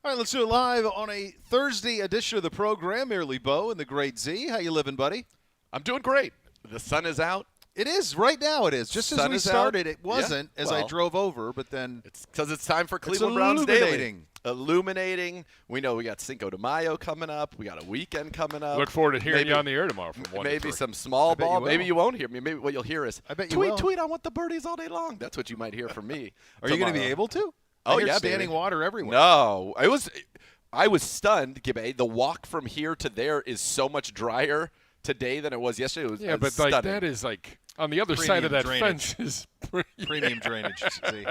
All right, let's do it live on a Thursday edition of the program. Merely Bo and the Great Z. How you living, buddy? I'm doing great. The sun is out. It is. Right now it is. Just as we started, it wasn't as I drove over, but then it's because it's time for Cleveland Browns Daily. Illuminating. We know we got Cinco de Mayo coming up. We got a weekend coming up. Look forward to hearing you on the air tomorrow from 1 to 3. Maybe some small ball. Maybe you won't hear me. Maybe what you'll hear is, I bet you will. Tweet, I want the birdies all day long. That's what you might hear from me. Are you going to be able to? Oh, yeah, standing water everywhere. No. I was stunned, Gibbe. The walk from here to there is so much drier today than it was yesterday. It was but like that is like on the other side of that fence is premium drainage. See.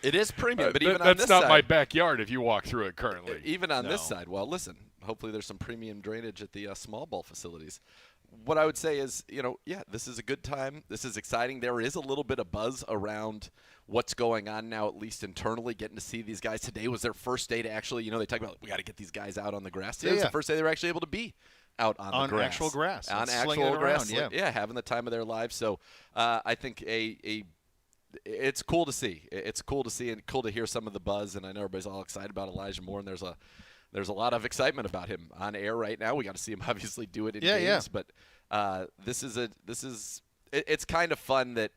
It is premium, but even on that's this not side, my backyard if you walk through it currently. Even on this side, well, listen, hopefully there's some premium drainage at the small ball facilities. What I would say is, this is a good time. This is exciting. There is a little bit of buzz around what's going on now, at least internally, getting to see these guys. Today was their first day to actually, they talk about we got to get these guys out on the grass. Today was the first day they were actually able to be out on the grass. Actual grass. On actual grass. Having the time of their lives. So I think it's cool to see. It's cool to see and cool to hear some of the buzz. And I know everybody's all excited about Elijah Moore, and there's a lot of excitement about him on air right now. We got to see him obviously do it in games. But it's kind of fun that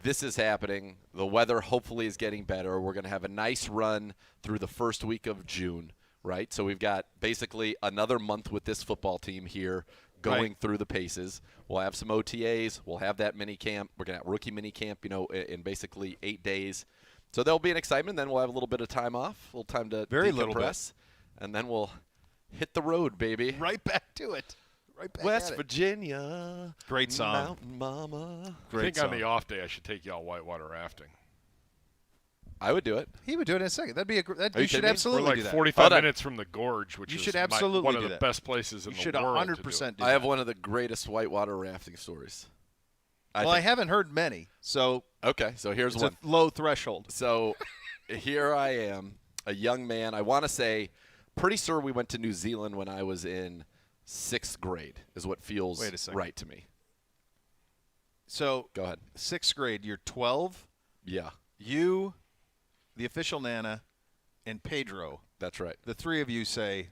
this is happening. The weather hopefully is getting better. We're going to have a nice run through the first week of June, right? So we've got basically another month with this football team here going through the paces. We'll have some OTAs. We'll have that mini camp. We're going to have rookie mini camp, in basically 8 days. So there'll be an excitement. Then we'll have a little bit of time off, a little time to decompress, and then we'll hit the road, baby. Right back to it. Right back West Virginia. Great song. Mountain Mama. I think on the off day I should take you all whitewater rafting. I would do it. He would do it in a second. You should absolutely We're do that. 45 minutes from the gorge, which is one of the best places in the world. You should 100% do that. I have one of the greatest whitewater rafting stories. I haven't heard many, so okay. So here's one. It's a low threshold. So here I am, a young man. I want to say, pretty sure we went to New Zealand when I was in 6th grade. Is what feels right to me. So go ahead. 6th grade. You're 12. Yeah. You, the official Nana, and Pedro. That's right. The three of you say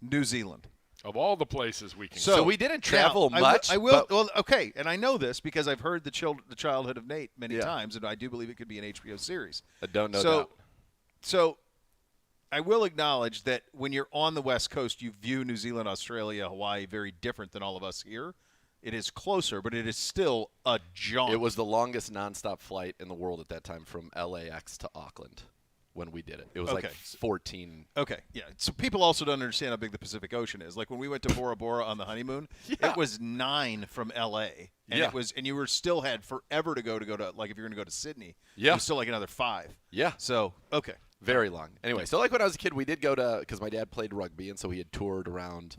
New Zealand. Of all the places we can go. So we didn't travel much. I will. Well, okay, and I know this because I've heard the childhood of Nate many times, and I do believe it could be an HBO series. I don't know that. So I will acknowledge that when you're on the West Coast, you view New Zealand, Australia, Hawaii very different than all of us here. It is closer, but it is still a jaunt. It was the longest nonstop flight in the world at that time from LAX to Auckland when we did it. It was like 14. Okay, yeah. So people also don't understand how big the Pacific Ocean is. Like when we went to Bora Bora on the honeymoon, it was 9 from LA. And you were still had forever to go like if you're going to go to Sydney. It was still like another 5. Yeah. So, okay. Very long. Anyway, so like when I was a kid, we did go to, because my dad played rugby, and so he had toured around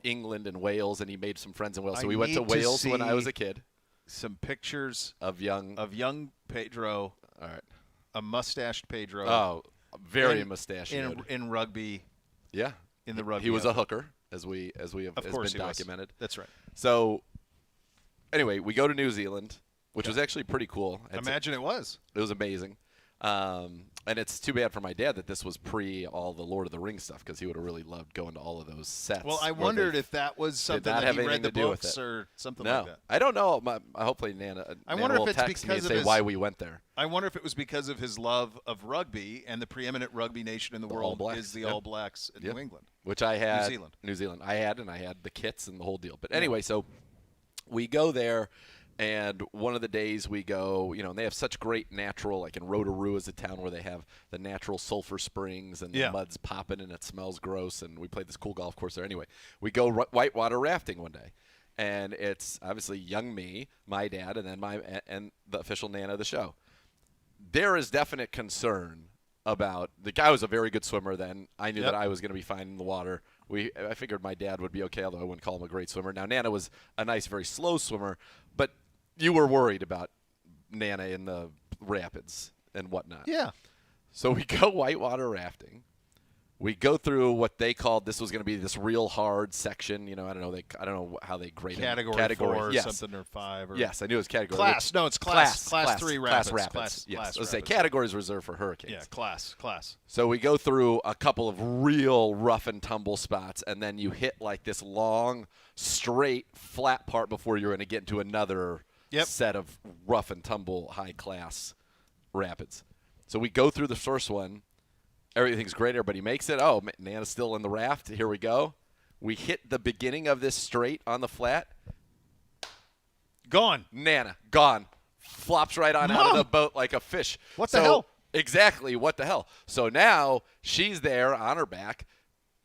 England and Wales, and he made some friends in Wales. So we went to Wales when I was a kid. Some pictures of young Pedro. All right. A mustached Pedro. Oh, very mustached. In rugby. Yeah. In the rugby. He was a hooker, as we have been documented. That's right. So anyway, we go to New Zealand, which was actually pretty cool. Imagine it was. It was amazing. And it's too bad for my dad that this was pre all the Lord of the Rings stuff, because he would have really loved going to all of those sets. Well, I wondered if that was something that he read the books or something like that. I don't know. Hopefully Nana will text me and say why we went there. I wonder if it was because of his love of rugby, and the preeminent rugby nation in the world is the All Blacks in New England. Which I had. New Zealand. I had the kits and the whole deal. But anyway, so we go there. And one of the days we go, and they have such great natural, like in Rotorua is a town where they have the natural sulfur springs and the mud's popping and it smells gross. And we played this cool golf course there. Anyway, we go whitewater rafting one day. And it's obviously young me, my dad, and then and the official Nana of the show. There is definite concern about – the guy was a very good swimmer then. I knew that I was going to be fine in the water. I figured my dad would be okay, although I wouldn't call him a great swimmer. Now, Nana was a nice, very slow swimmer, but – you were worried about Nana in the rapids and whatnot. Yeah. So we go whitewater rafting. we go through what they called this was going to be this real hard section. I don't know how they graded category 4 or something or 5. Or yes, I knew it was category. Class. No, it's class 3 rapids. Class rapids. Yes. Let's say categories reserved for hurricanes. Yeah, class. So we go through a couple of real rough and tumble spots, and then you hit like this long, straight, flat part before you're going to get into another set of rough and tumble, high class rapids. So we go through the first one. Everything's great. Everybody makes it. Oh, Nana's still in the raft. Here we go. We hit the beginning of this straight on the flat. Gone. Nana, gone. Flops right on out of the boat like a fish. What the hell? Exactly. What the hell? So now she's there on her back,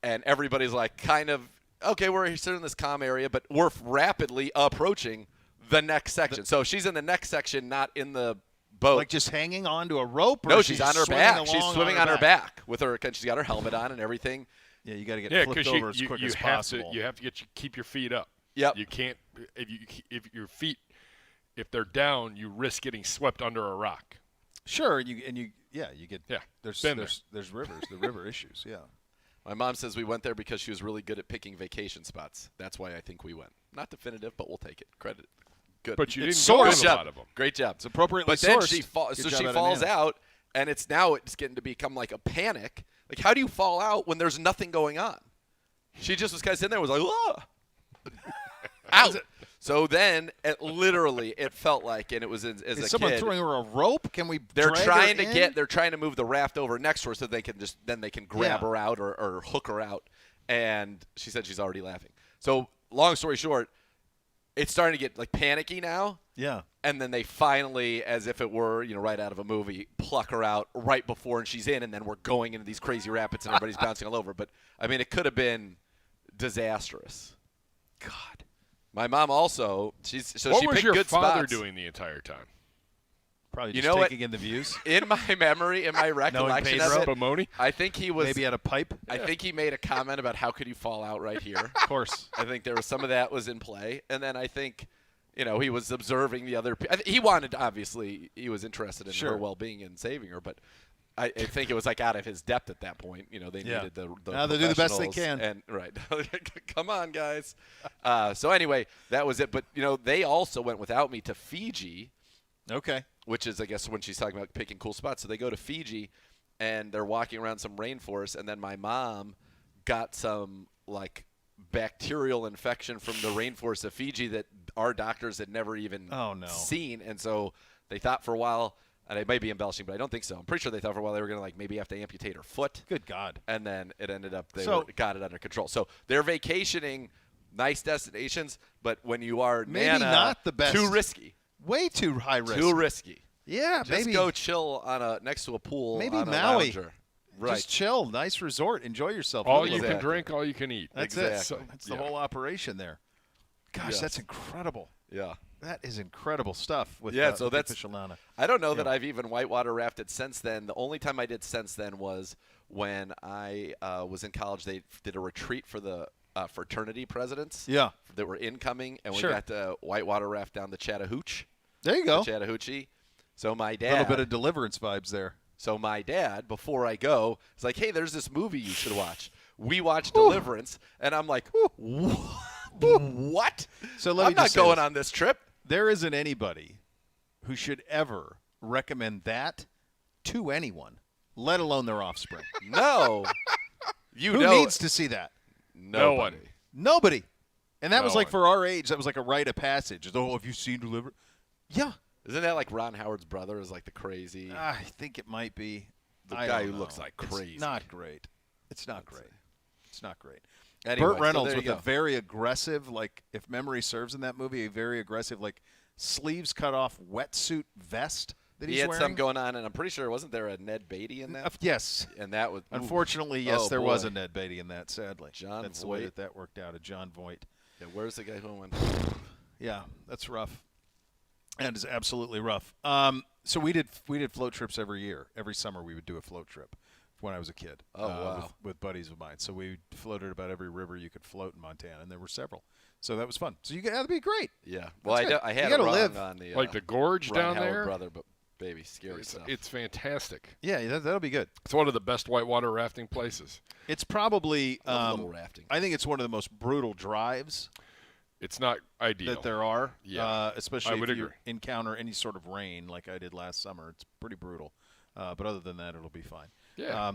and everybody's like kind of, okay, we're sitting in this calm area, but we're rapidly approaching the next section. So she's in the next section, not in the boat. Like just hanging onto a rope? Or no, she's on her back. She's swimming on her back with her, because she's got her helmet on and everything. Yeah, you got to get flipped over as quick as possible. You have to keep your feet up. Yep. You can't if your feet, if they're down, you risk getting swept under a rock. Sure, you get There's rivers, the river issues. Yeah. My mom says we went there because she was really good at picking vacation spots. That's why I think we went. Not definitive, but we'll take it. Credit. Good. But you didn't go to a lot of them. Great job. It's appropriately sourced. But then she falls out, and it's getting to become like a panic. Like, how do you fall out when there's nothing going on? She just was kind of sitting there and was like, "Whoa." Out. So then, it felt like, and it was as a kid. Is someone throwing her a rope? Can we? They're trying to move the raft over next to her so they can grab her out or hook her out. And she said she's already laughing. So long story short, it's starting to get like panicky now. Yeah. And then they finally, as if it were, right out of a movie, pluck her out right before and she's in, and then we're going into these crazy rapids and everybody's bouncing all over. But I mean, it could have been disastrous. God. My mom also, she picked good spots. What was your father doing the entire time? Probably just taking in the views. In my memory, in my recollection of it, I think he was maybe had a pipe. I think he made a comment about how could you fall out right here. Of course. I think there was some of that was in play, and then I think, he was observing the other. He wanted, obviously, he was interested in her well-being and saving her, but I think it was like out of his depth at that point. They needed the now they do the best they can. And right, come on, guys. So anyway, that was it. But they also went without me to Fiji. Okay. Which is, I guess, when she's talking about picking cool spots. So they go to Fiji, and they're walking around some rainforest, and then my mom got some, like, bacterial infection from the rainforest of Fiji that our doctors had never even seen. And so they thought for a while, and I might be embellishing, but I don't think so. I'm pretty sure they thought for a while they were going to, maybe have to amputate her foot. Good God. And then it ended up they got it under control. So they're vacationing, nice destinations, but when you are maybe not the best. Too risky. Way too high risk. Too risky. Yeah, just go chill next to a pool. Maybe on a Maui. Lounger. Right. Just chill, nice resort, enjoy yourself. All you can drink, all you can eat. That's it. So that's the whole operation there. Gosh, that's incredible. Yeah, that is incredible stuff. With so that's Fishelana. I don't know that I've even whitewater rafted since then. The only time I did since then was when I was in college. They did a retreat for the fraternity presidents. Yeah, that were incoming, and we got to whitewater raft down the Chattahoochee. There you go. Chattahoochee. So my dad. A little bit of Deliverance vibes there. So my dad, before I go, is like, hey, there's this movie you should watch. We watched Deliverance, and I'm like, what? So I'm not going on this trip. There isn't anybody who should ever recommend that to anyone, let alone their offspring. No. Who needs to see that? Nobody. Nobody. And that was like for our age, that was like a rite of passage. Oh, have you seen Deliverance? Yeah. Isn't that like Ron Howard's brother is like the crazy? I think it might be. The guy who looks like crazy. It's not great. It's not great. It's not great. Anyway, Burt Reynolds with a very aggressive, like, if memory serves in that movie, a very aggressive, like, sleeves cut off wetsuit vest that he's wearing. He had some going on, and I'm pretty sure, wasn't there a Ned Beatty in that? Yes. And that was. Unfortunately, yes, there was a Ned Beatty in that, sadly. That's the way that worked out, a John Voight. Yeah, where's the guy who went? Yeah, that's rough. That is absolutely rough. So we did float trips every year. Every summer we would do a float trip when I was a kid. Oh, wow. With buddies of mine. So we floated about every river you could float in Montana, and there were several. So that was fun. So that'd be great. Yeah. Well, I had you gotta live live on the like the gorge Ron down Howard there. Brother, but baby. Scary stuff. It's fantastic. Yeah, that'll be good. It's one of the best whitewater rafting places. It's probably little rafting. I think it's one of the most brutal drives It's not ideal. that there are. Yeah, especially I would if you agree. encounter any sort of rain like I did last summer. It's pretty brutal. But other than that, it'll be fine. Yeah.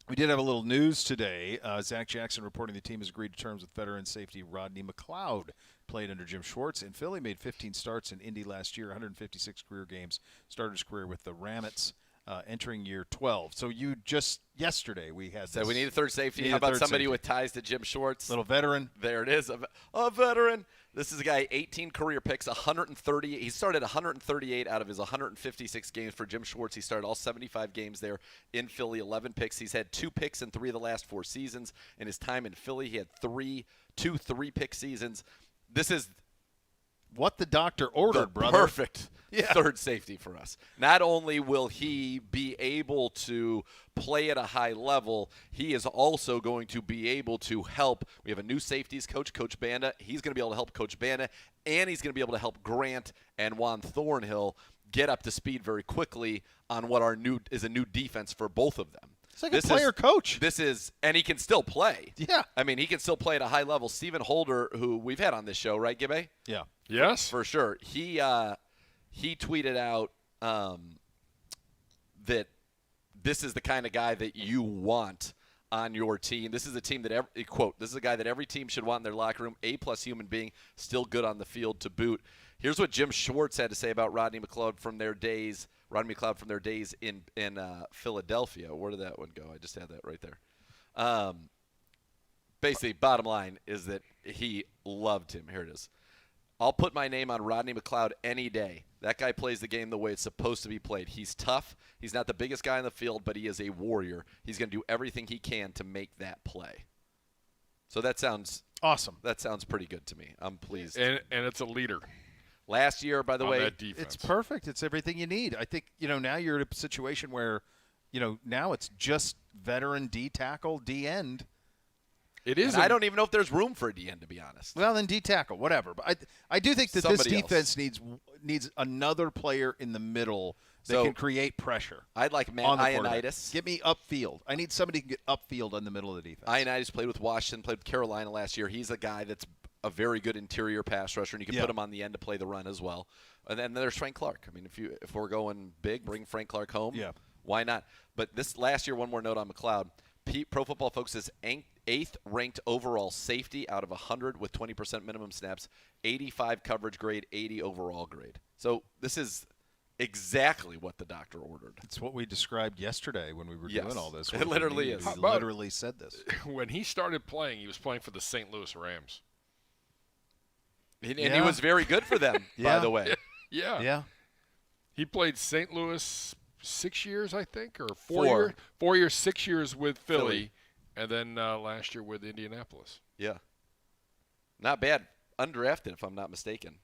We did have a little news today. Zach Jackson reporting the team has agreed to terms with veteran safety Rodney McLeod. Played under Jim Schwartz in Philly, made 15 starts in Indy last year, 156 career games, started his career with the Ramets, entering year 12. So you just yesterday we had So this. we need a third safety. Need How a about third somebody safety. with ties to Jim Schwartz? Little veteran. There it is, a veteran. This is a guy, 18 career picks, 130. He started 138 out of his 156 games for Jim Schwartz. He started all 75 games there in Philly, 11 picks. He's had 2 picks in 3 of the last 4 seasons. In his time in Philly, he had 2 3-pick seasons. This is What the doctor ordered, the brother. perfect third safety for us. Not only will he be able to play at a high level, he is also going to be able to help. We have a new safeties coach, Coach Banda. He's going to be able to help Coach Banda, and he's going to be able to help Grant and Juan Thornhill get up to speed very quickly on what a new defense for both of them. It's like a player coach. And he can still play. Yeah. I mean, he can still play at a high level. Stephen Holder, who we've had on this show, right, Gibbe? Yeah. Yes. For sure. He tweeted out that this is the kind of guy that you want on your team. This is a team that this is a guy that every team should want in their locker room. A+ human being, still good on the field to boot. Here's what Jim Schwartz had to say about Rodney McLeod from their days in Philadelphia. Where did that one go? I just had that right there. Basically, bottom line is that he loved him. Here it is. I'll put my name on Rodney McLeod any day. That guy plays the game the way it's supposed to be played. He's tough. He's not the biggest guy on the field, but he is a warrior. He's going to do everything he can to make that play. So that sounds awesome. That sounds pretty good to me. I'm pleased. And it's a leader. Last year, by the on way, that defense. It's perfect. It's everything you need. I think, now you're in a situation where, now it's just veteran D tackle, D end. It is. And I don't even know if there's room for a DN, to be honest. Well, then D tackle, whatever. But I do think that Somebody this defense needs another player in the middle that can create pressure. I'd like Matt on the Ioannidis. Get me upfield. I need somebody who can get upfield in the middle of the defense. Ioannidis played with Washington, played with Carolina last year. He's a guy that's a very good interior pass rusher, and you can put him on the end to play the run as well. And then there's Frank Clark. I mean, if we're going big, bring Frank Clark home. Yeah. Why not? But this last year, one more note on McLeod. Pro Football Focus is 8th ranked overall safety out of 100 with 20% minimum snaps, 85 coverage grade, 80 overall grade. So this is exactly what the doctor ordered. It's what we described yesterday when we were doing all this. It literally is. We literally said this. When he started playing, he was playing for the St. Louis Rams. And he was very good for them, by the way. Yeah. Yeah. He played St. Louis 6 years, I think, or 4 years. 4 years, 6 years with Philly. And then last year with Indianapolis. Yeah. Not bad. Undrafted, if I'm not mistaken.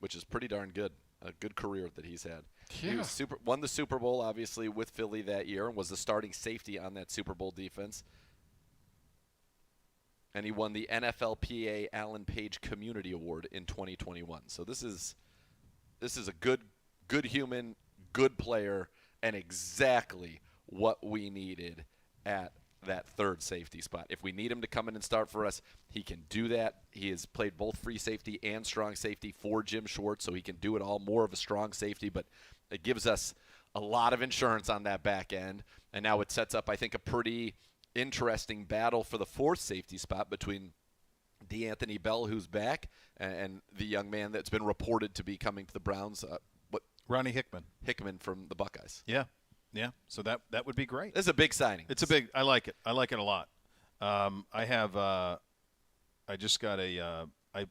Which is pretty darn good. A good career that he's had. Yeah. He was won the Super Bowl, obviously, with Philly that year and was the starting safety on that Super Bowl defense. And he won the NFLPA Alan Page Community Award in 2021. So this is a good human, good player, and exactly what we needed at that third safety spot. If we need him to come in and start for us, he can do that. He has played both free safety and strong safety for Jim Schwartz, so he can do it all, more of a strong safety, but it gives us a lot of insurance on that back end. And now it sets up, I think, a pretty interesting battle for the fourth safety spot between DeAnthony Bell, who's back, and the young man that's been reported to be coming to the Browns, Ronnie Hickman from the Buckeyes. Yeah. Yeah. So that would be great. It's a big signing. I like it. I like it a lot. I just got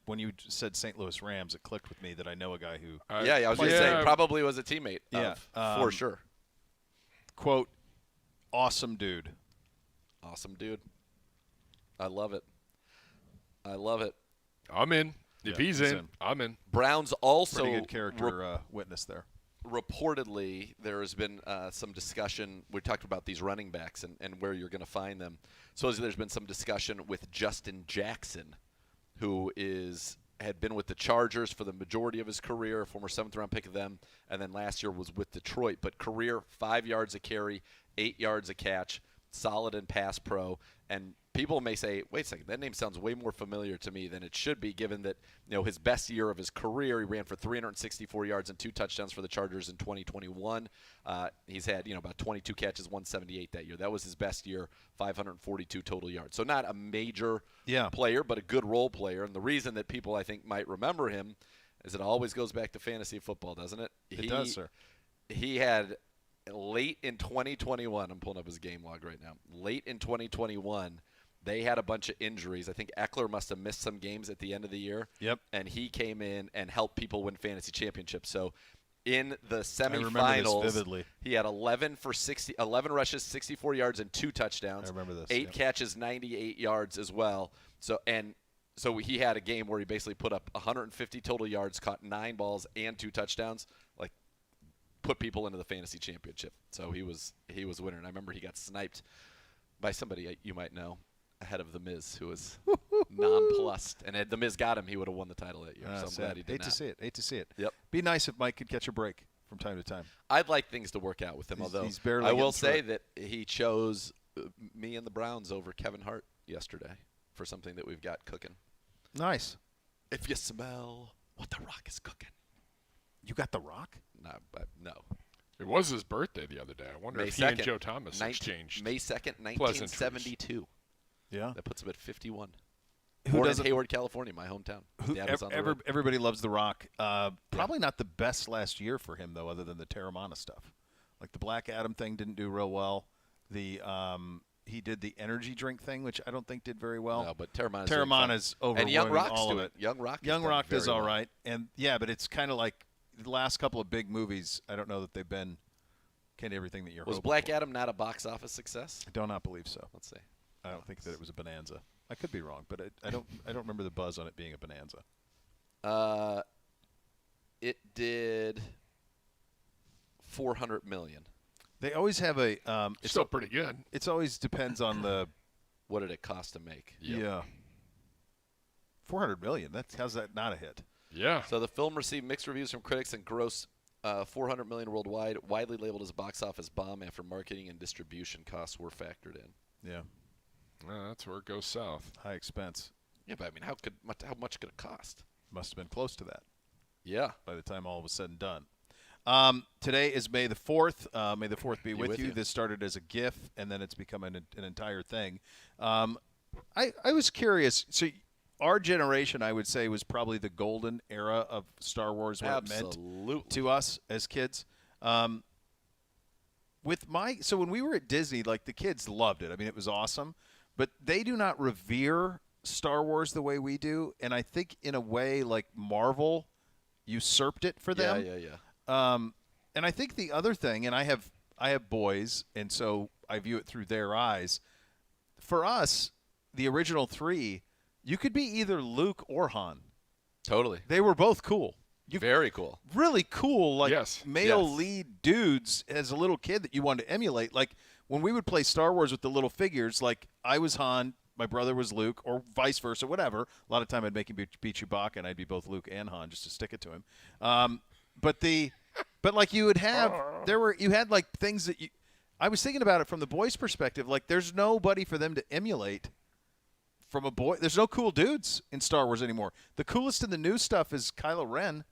when you said St. Louis Rams, it clicked with me that I know a guy who. I was going to say, probably was a teammate. For sure. Quote, awesome dude. Awesome dude. I love it. I love it. I'm in. If he's in, I'm in. Browns also pretty good character witness there. Reportedly, there has been some discussion. We talked about these running backs and where you're going to find them. So there's been some discussion with Justin Jackson, who had been with the Chargers for the majority of his career, former 7th-round pick of them, and then last year was with Detroit. But career, 5 yards a carry, 8 yards a catch, solid in pass pro. And people may say, wait a second, that name sounds way more familiar to me than it should be, given that his best year of his career, he ran for 364 yards and 2 touchdowns for the Chargers in 2021. He's had about 22 catches, 178 that year. That was his best year, 542 total yards. So not a major player, but a good role player. And the reason that people, I think, might remember him is it always goes back to fantasy football, doesn't it? It does, sir. He had late in 2021, I'm pulling up his game log right now. Late in 2021, they had a bunch of injuries. I think Eckler must have missed some games at the end of the year. Yep. And he came in and helped people win fantasy championships. So in the semifinals, I remember this vividly. He had 11 rushes, 64 yards, and 2 touchdowns. I remember this. 8 catches, 98 yards as well. So he had a game where he basically put up 150 total yards, caught 9 balls, and 2 touchdowns. Put people into the fantasy championship. So he was a winner. And I remember he got sniped by somebody you might know ahead of The Miz, who was nonplussed. And had The Miz got him, he would have won the title that year. So I'm glad he did Hate to see it. Yep. Be nice if Mike could catch a break from time to time. I'd like things to work out with him, although he's barely I will say that he chose me and the Browns over Kevin Hart yesterday for something that we've got cooking. Nice. If you smell what The Rock is cooking. You got The Rock? No. It was his birthday the other day. I wonder if he and Joe Thomas exchanged. May 2nd, 1972. Yeah. That puts him at 51. Who Born doesn't? in Hayward, California, my hometown. Everybody loves The Rock. Probably not the best last year for him, though, other than the Terramana stuff. Like the Black Adam thing didn't do real well. He did the energy drink thing, which I don't think did very well. No, but Terramana's overwhelming and Young Rock's all of doing it. Young Rock does all right. And, but it's kind of like the last couple of big movies, I don't know that they've been kind of everything that you're hoping Was Black for. Adam not a box office success? I do not believe so. Let's see. I don't think that it was a bonanza. I could be wrong, but I don't remember the buzz on it being a bonanza. It did $400 million. They always have a it's still pretty good. It always depends on the what did it cost to make? Yeah. $400 million. How's that not a hit? Yeah. So the film received mixed reviews from critics and grossed $400 million worldwide, widely labeled as a box office bomb after marketing and distribution costs were factored in. Yeah. That's where it goes south. High expense. Yeah, but I mean, how much could it cost? Must have been close to that. Yeah. By the time all was said and done. Today is May the 4th. May the 4th be with you. This started as a GIF, and then it's become an entire thing. I was curious. So our generation, I would say, was probably the golden era of Star Wars, what it meant to us as kids. So when we were at Disney, like the kids loved it. I mean, it was awesome. But they do not revere Star Wars the way we do, and I think in a way, like Marvel usurped it for them. Yeah. And I think the other thing, and I have boys, and so I view it through their eyes. For us, the original 3, you could be either Luke or Han. Totally. They were both cool. Very cool. Really cool, like male Yes. lead dudes as a little kid that you wanted to emulate. Like when we would play Star Wars with the little figures, like I was Han, my brother was Luke, or vice versa, whatever. A lot of time I'd make him be Chewbacca, and I'd be both Luke and Han just to stick it to him. But like you would have, you had like things that I was thinking about it from the boys' perspective. Like there's nobody for them to emulate from a boy. There's no cool dudes in Star Wars anymore. The coolest in the new stuff is Kylo Ren,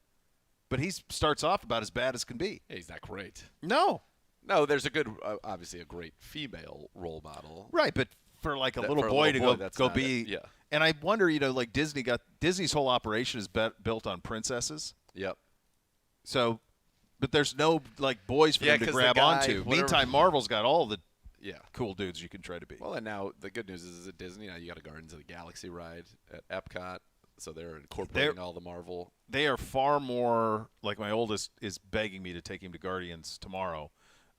but he starts off about as bad as can be. Yeah, he's not great. No, there's a good, obviously a great female role model. Right, but for like a little boy to go be, yeah. And I wonder, like Disney's whole operation is built on princesses. Yep. So, but there's no like boys for them to grab onto. Meantime, Marvel's got all the cool dudes you can try to be. Well, and now the good news is at Disney now you got a Guardians of the Galaxy ride at Epcot, so they're incorporating all the Marvel. They are far more like my oldest is begging me to take him to Guardians tomorrow.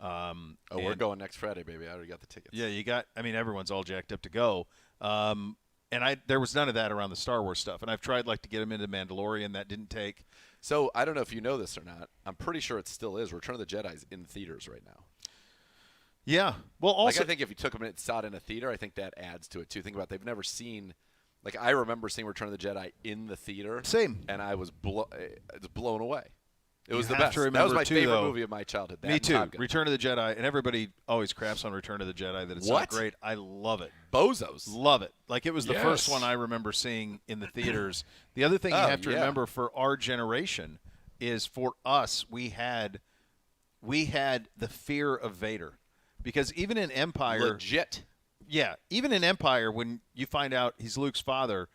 We're going next Friday, baby. I already got the tickets. Yeah, everyone's all jacked up to go. And there was none of that around the Star Wars stuff. And I've tried like to get him into Mandalorian. That didn't take. So I don't know if you know this or not. I'm pretty sure it still is. Return of the Jedi's in theaters right now. Yeah. Well, also I think if you took them and saw it in a theater, I think that adds to it too. Think about it. They've never seen Like, I remember seeing Return of the Jedi in the theater. Same. And I was blown away. It was the have best. to remember That was my too, favorite though. movie of my childhood. That Me and too. Top Gun. Return of the Jedi, and everybody always craps on Return of the Jedi that it's What? not great. I love it. Bozos. Love it. Like, it was the first Yes. one I remember seeing in the theaters. The other thing you have to remember for our generation is, for us, we had the fear of Vader. Because even in Empire, Legit. yeah, even in Empire, when you find out he's Luke's father,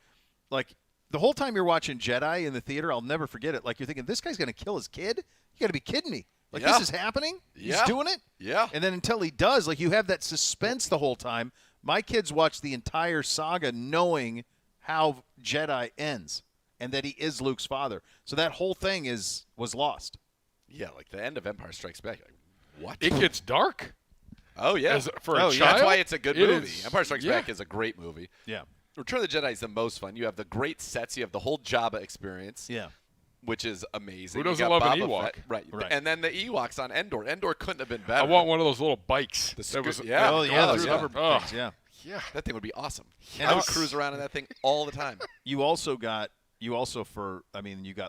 like, the whole time you're watching Jedi in the theater, I'll never forget it. Like, you're thinking, this guy's going to kill his kid? You got to be kidding me. Like, this is happening? Yeah. He's doing it? Yeah. And then until he does, like, you have that suspense the whole time. My kids watch the entire saga knowing how Jedi ends and that he is Luke's father. So that whole thing was lost. Yeah, like the end of Empire Strikes Back. Like, what? It gets dark. Oh, yeah. For a child, That's why it's a good it movie. is. Empire Strikes Yeah. Back is a great movie. Yeah. Return of the Jedi is the most fun. You have the great sets. You have the whole Jabba experience. Yeah. Which is amazing. Who doesn't You got love an Boba Ewok? Fett. Right. Right. And then the Ewoks on Endor. Endor couldn't have been better. I want one of those little bikes. The that was, yeah. Oh, yeah, those yeah. rubber Oh. things, yeah. Yeah. That thing would be awesome. And I would it's- cruise around in that thing all the time. You also got you got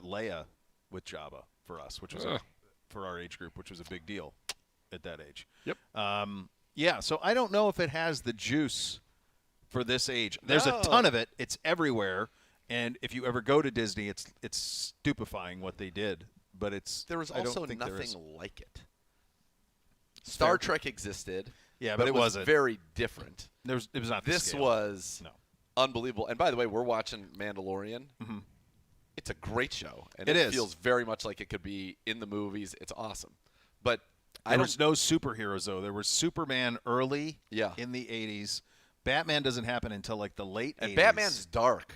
Leia with Jabba for us, which was for our age group, which was a big deal at that age. Yep. Yeah, so I don't know if it has the juice for this age. There's a No. ton of it. It's everywhere, and if you ever go to Disney, it's stupefying what they did. But There was I don't also think there nothing is. like it. Star Trek existed. Yeah, but it it was wasn't. very different. It was not. The This scale. was No. unbelievable. And by the way, we're watching Mandalorian. Mhm. It's a great show, and It it is. feels very much like it could be in the movies. It's awesome, but I There don't. was no superheroes though. There was Superman early. Yeah. In the 80s. Batman doesn't happen until like the late 80s. And Batman's dark.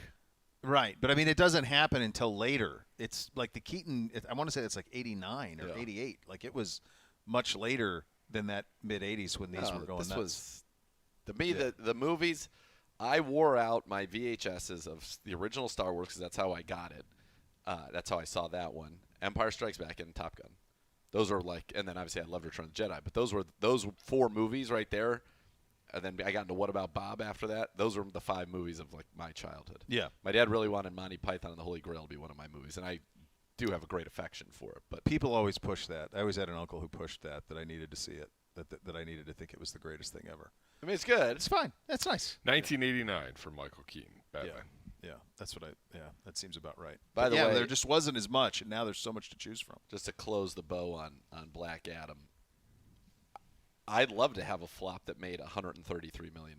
Right, but I mean, it doesn't happen until later. It's like the Keaton. I want to say it's like 89 or Yeah. 88. Like, it was much later than that mid 80s when these were going this nuts. was to me Yeah. the movies. I wore out my VHSs of the original Star Wars because that's how I got it. That's how I saw that one. Empire Strikes Back and Top Gun. Those are like, and then obviously I loved Return of the Jedi. But those 4 movies right there. And then I got into What About Bob after that. Those are the 5 movies of like my childhood. Yeah. My dad really wanted Monty Python and the Holy Grail to be one of my movies, and I do have a great affection for it. But People always push that. I always had an uncle who pushed that I needed to see it, that I needed to think it was the greatest thing ever. I mean, it's good. It's fine. That's nice. 1989 for Michael Keaton. Batman. Yeah, that's what that seems about right. By the way, there just wasn't as much, and now there's so much to choose from. Just to close the bow on Black Adam, I'd love to have a flop that made $133 million.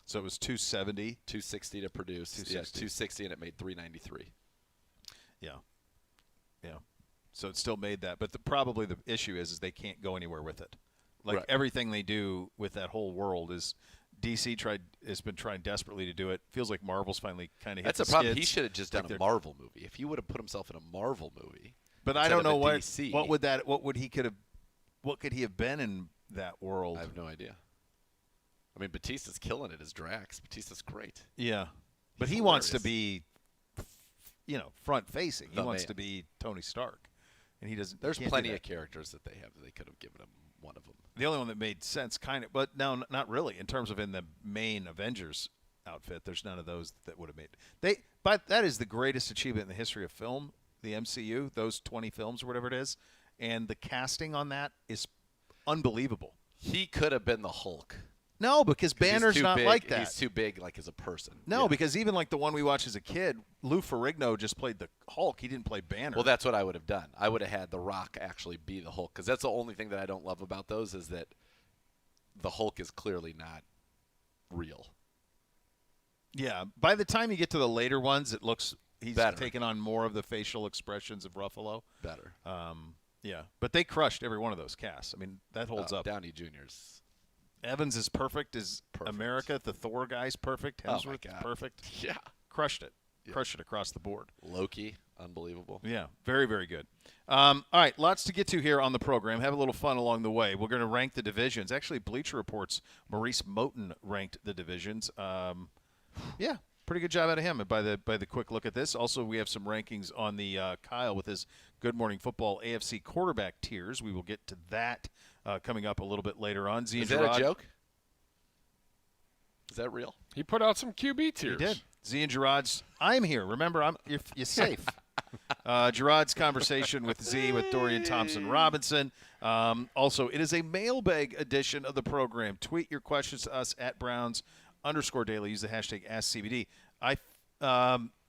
So it was 270. 260 to produce. 260. Yeah, 260, and it made 393. Yeah. So it still made that, but probably the issue is they can't go anywhere with it. Like, Right. everything they do with that whole world is DC has been trying desperately to do it. Feels like Marvel's finally kind of hit That's the a problem. He skids. should have just Like done they're- a Marvel movie. If he would have put himself in a Marvel movie, But I instead don't of know a what DC. what could he have been in that world? I have no idea. I mean, Batista's killing it as Drax. Batista's great. Yeah, but He's he wants to hilarious. be, front facing. He The wants man. to be Tony Stark, and he doesn't. There's can't do plenty that. of characters that they have that they could have given him one of them. The only one that made sense, kind of, but no, not really. In terms of in the main Avengers outfit, there's none of those that would have made. But that is the greatest achievement in the history of film, the MCU. Those 20 films or whatever it is, and the casting on that is unbelievable. He could have been the Hulk. No, because 'Cause he's Banner's too not big. like that. He's too big, like as a person. No, Yeah. because even like the one we watched as a kid, Lou Ferrigno just played the Hulk. He didn't play Banner. Well, that's what I would have done. I would have had The Rock actually be the Hulk, because that's the only thing that I don't love about those is that the Hulk is clearly not real. Yeah. By the time you get to the later ones, it looks he's Better. taken on more of the facial expressions of Ruffalo. Better. Yeah, but they crushed every one of those casts. I mean, that holds up. Downey Jr.'s. Evans is perfect as Perfect. America. The Thor guy's perfect. Oh, my Hemsworth God. perfect. Yeah. Crushed it. Yeah. Crushed it across the board. Loki, unbelievable. Yeah, very, very good. All right, lots to get to here on the program. Have a little fun along the way. We're going to rank the divisions. Actually, Bleacher Report's Maurice Moten ranked the divisions. Yeah, pretty good job out of him by the quick look at this. Also, we have some rankings on the Kyle with his Good Morning Football AFC quarterback tiers. We will get to that coming up a little bit later on. Is that a joke? Is that real? He put out some QB He tiers. did. Z and Gerard's. I'm here. Remember, you're safe. Gerard's conversation with Z with Dorian Thompson-Robinson. Also, it is a mailbag edition of the program. Tweet your questions to us at Browns_Daily. Use the hashtag AskCBD.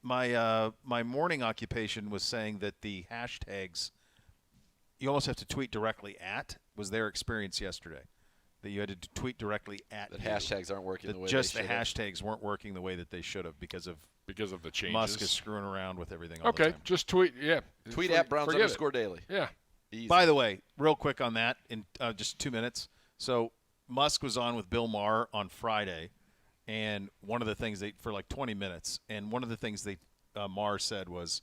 My morning occupation was saying that the hashtags you almost have to tweet directly at was their experience yesterday. That you had to tweet directly at. The hashtags aren't working the way just they the should have. hashtags weren't working the way that they should have because of the changes. Musk is screwing around with everything all the Okay, time. just tweet. Yeah, Tweet at Browns_Daily. Yeah. Easy. By the way, real quick on that, in just 2 minutes. So Musk was on with Bill Maher on Friday, and one of the things for like 20 minutes, and one of the things Maher said was,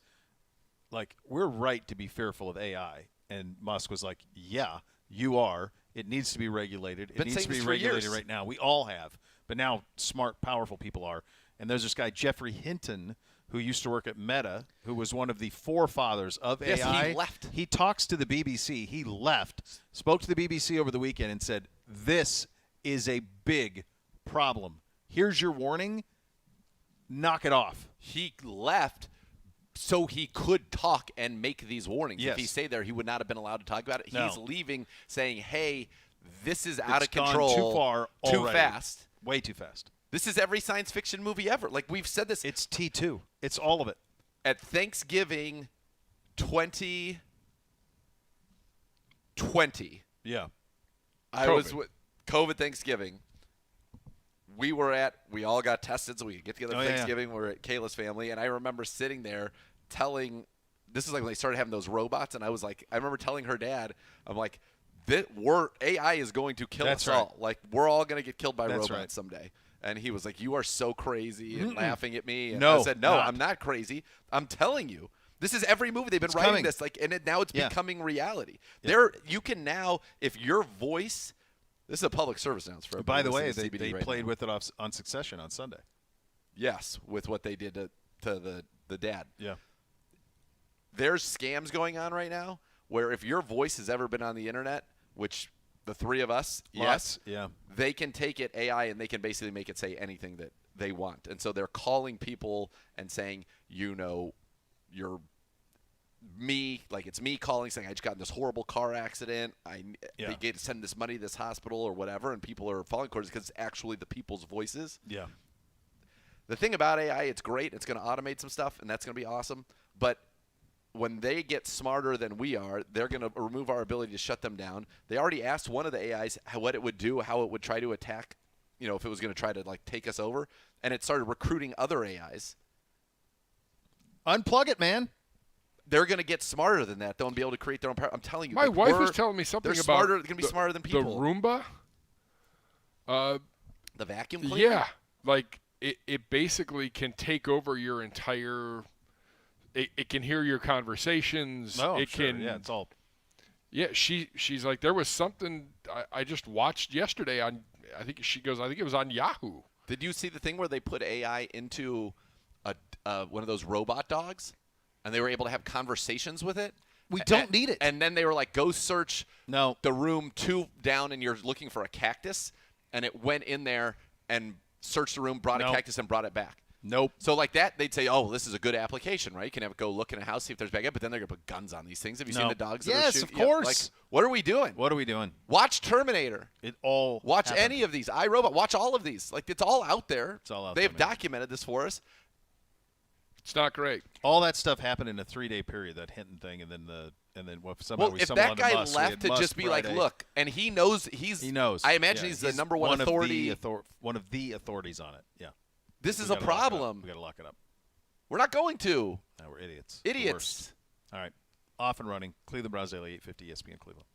like, we're right to be fearful of AI. And Musk was like, yeah, you are. It needs to be regulated. It needs to be regulated right now. We all have. But now smart, powerful people are. And there's this guy, Jeffrey Hinton, who used to work at Meta, who was one of the forefathers of AI. Yes, he left. He talks to the BBC. He left, spoke to the BBC over the weekend and said, this is a big problem. Here's your warning. Knock it off. He left so he could talk and make these warnings. Yes. If he stayed there, he would not have been allowed to talk about it. No. He's leaving saying, hey, this is out of It's gone control. too far Too already. fast. Way too fast. This is every science fiction movie ever. Like, we've said this. It's T2. It's all of it. At Thanksgiving 2020, Yeah. I was with COVID Thanksgiving. We all got tested so we could get together for Thanksgiving. We're at Kayla's family, and I remember sitting there this is like when they started having those robots, and I remember telling her dad, I'm like, AI is going to kill us all. Like, we're all going to get killed by robots someday. And he was like, you are so crazy, and laughing at me. And I said, no, I'm not crazy. I'm telling you. This is every movie they've been writing coming. this, now it's becoming reality. Yeah. You can now, if your voice, this is a public service announcement. By the way, they played with it on Succession on Sunday. Yes, with what they did to the dad. Yeah. There's scams going on right now where if your voice has ever been on the internet, which the three of us, yes, yeah, they can take it AI and they can basically make it say anything that they want. And so they're calling people and saying, you're me, like it's me calling saying I just got in this horrible car accident. They get to send this money to this hospital or whatever, and people are falling for it because it's actually the people's voices. Yeah. The thing about AI, it's great. It's going to automate some stuff, and that's going to be awesome. But when they get smarter than we are, they're going to remove our ability to shut them down. They already asked one of the AIs what it would do, how it would try to attack, if it was going to try to like take us over, and it started recruiting other AIs. Unplug it, man. They're going to get smarter than that, though, and be able to create their own power. I'm telling you. My wife was telling me something they're about they're going to be smarter than people. The Roomba. The vacuum cleaner? Yeah. Like, it basically can take over your entire – it can hear your conversations. Oh, it sure. can. Yeah, it's all. Yeah, she's like, there was something I just watched yesterday on – I think it was on Yahoo. Did you see the thing where they put AI into one of those robot dogs? And they were able to have conversations with it. We don't need it. And then they were like, go search the room 2 down, and you're looking for a cactus. And it went in there and searched the room, brought a cactus, and brought it back. Nope. So like that, they'd say, oh, this is a good application, right? You can have it go look in a house, see if there's bad guy. But then they're going to put guns on these things. Have you seen the dogs? Yes, that are of course. Like, what are we doing? What are we doing? Watch Terminator. Watch happened. any of these. iRobot. Watch all of these. Like, it's all out there. It's all out They've there, man. documented this for us. It's not great. All that stuff happened in a 3-day period. That Hinton thing, and then somehow we if stumbled that onto guy Musk, left to Musk just be like, Friday. look, and he knows He knows. I imagine he's the number one authority. One of the authorities on it. Yeah. This is a problem. We got to lock it up. We're not going to. No, we're idiots. Idiots. The worst. All right. Off and running. Cleveland Browns Daily, 850 ESPN Cleveland.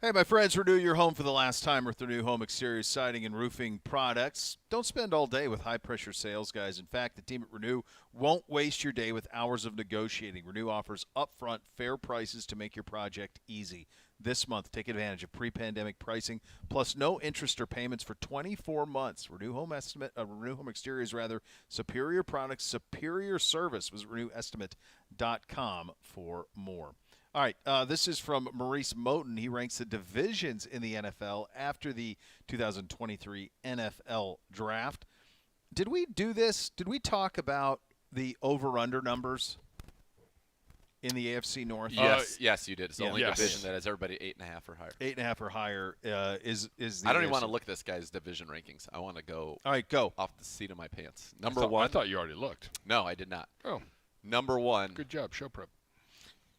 Hey, my friends, renew your home for the last time with their new home exterior siding and roofing products. Don't spend all day with high-pressure sales guys. In fact, the team at Renew won't waste your day with hours of negotiating. Renew offers upfront fair prices to make your project easy. This month, take advantage of pre-pandemic pricing plus no interest or payments for 24 months. Renew Home Exteriors, superior products, superior service. Visit renewestimate.com for more. All right, this is from Maurice Moten. He ranks the divisions in the NFL after the 2023 NFL Draft. Did we do this? Did we talk about the over-under numbers in the AFC North? Yes, you did. It's the only division that has everybody 8.5 or higher. 8.5 or higher is the I don't AFC. even want to look at this guy's division rankings. I want to go. All right, go off the seat of my pants. Number one. I thought you already looked. No, I did not. Oh, number one. Good job, show prep.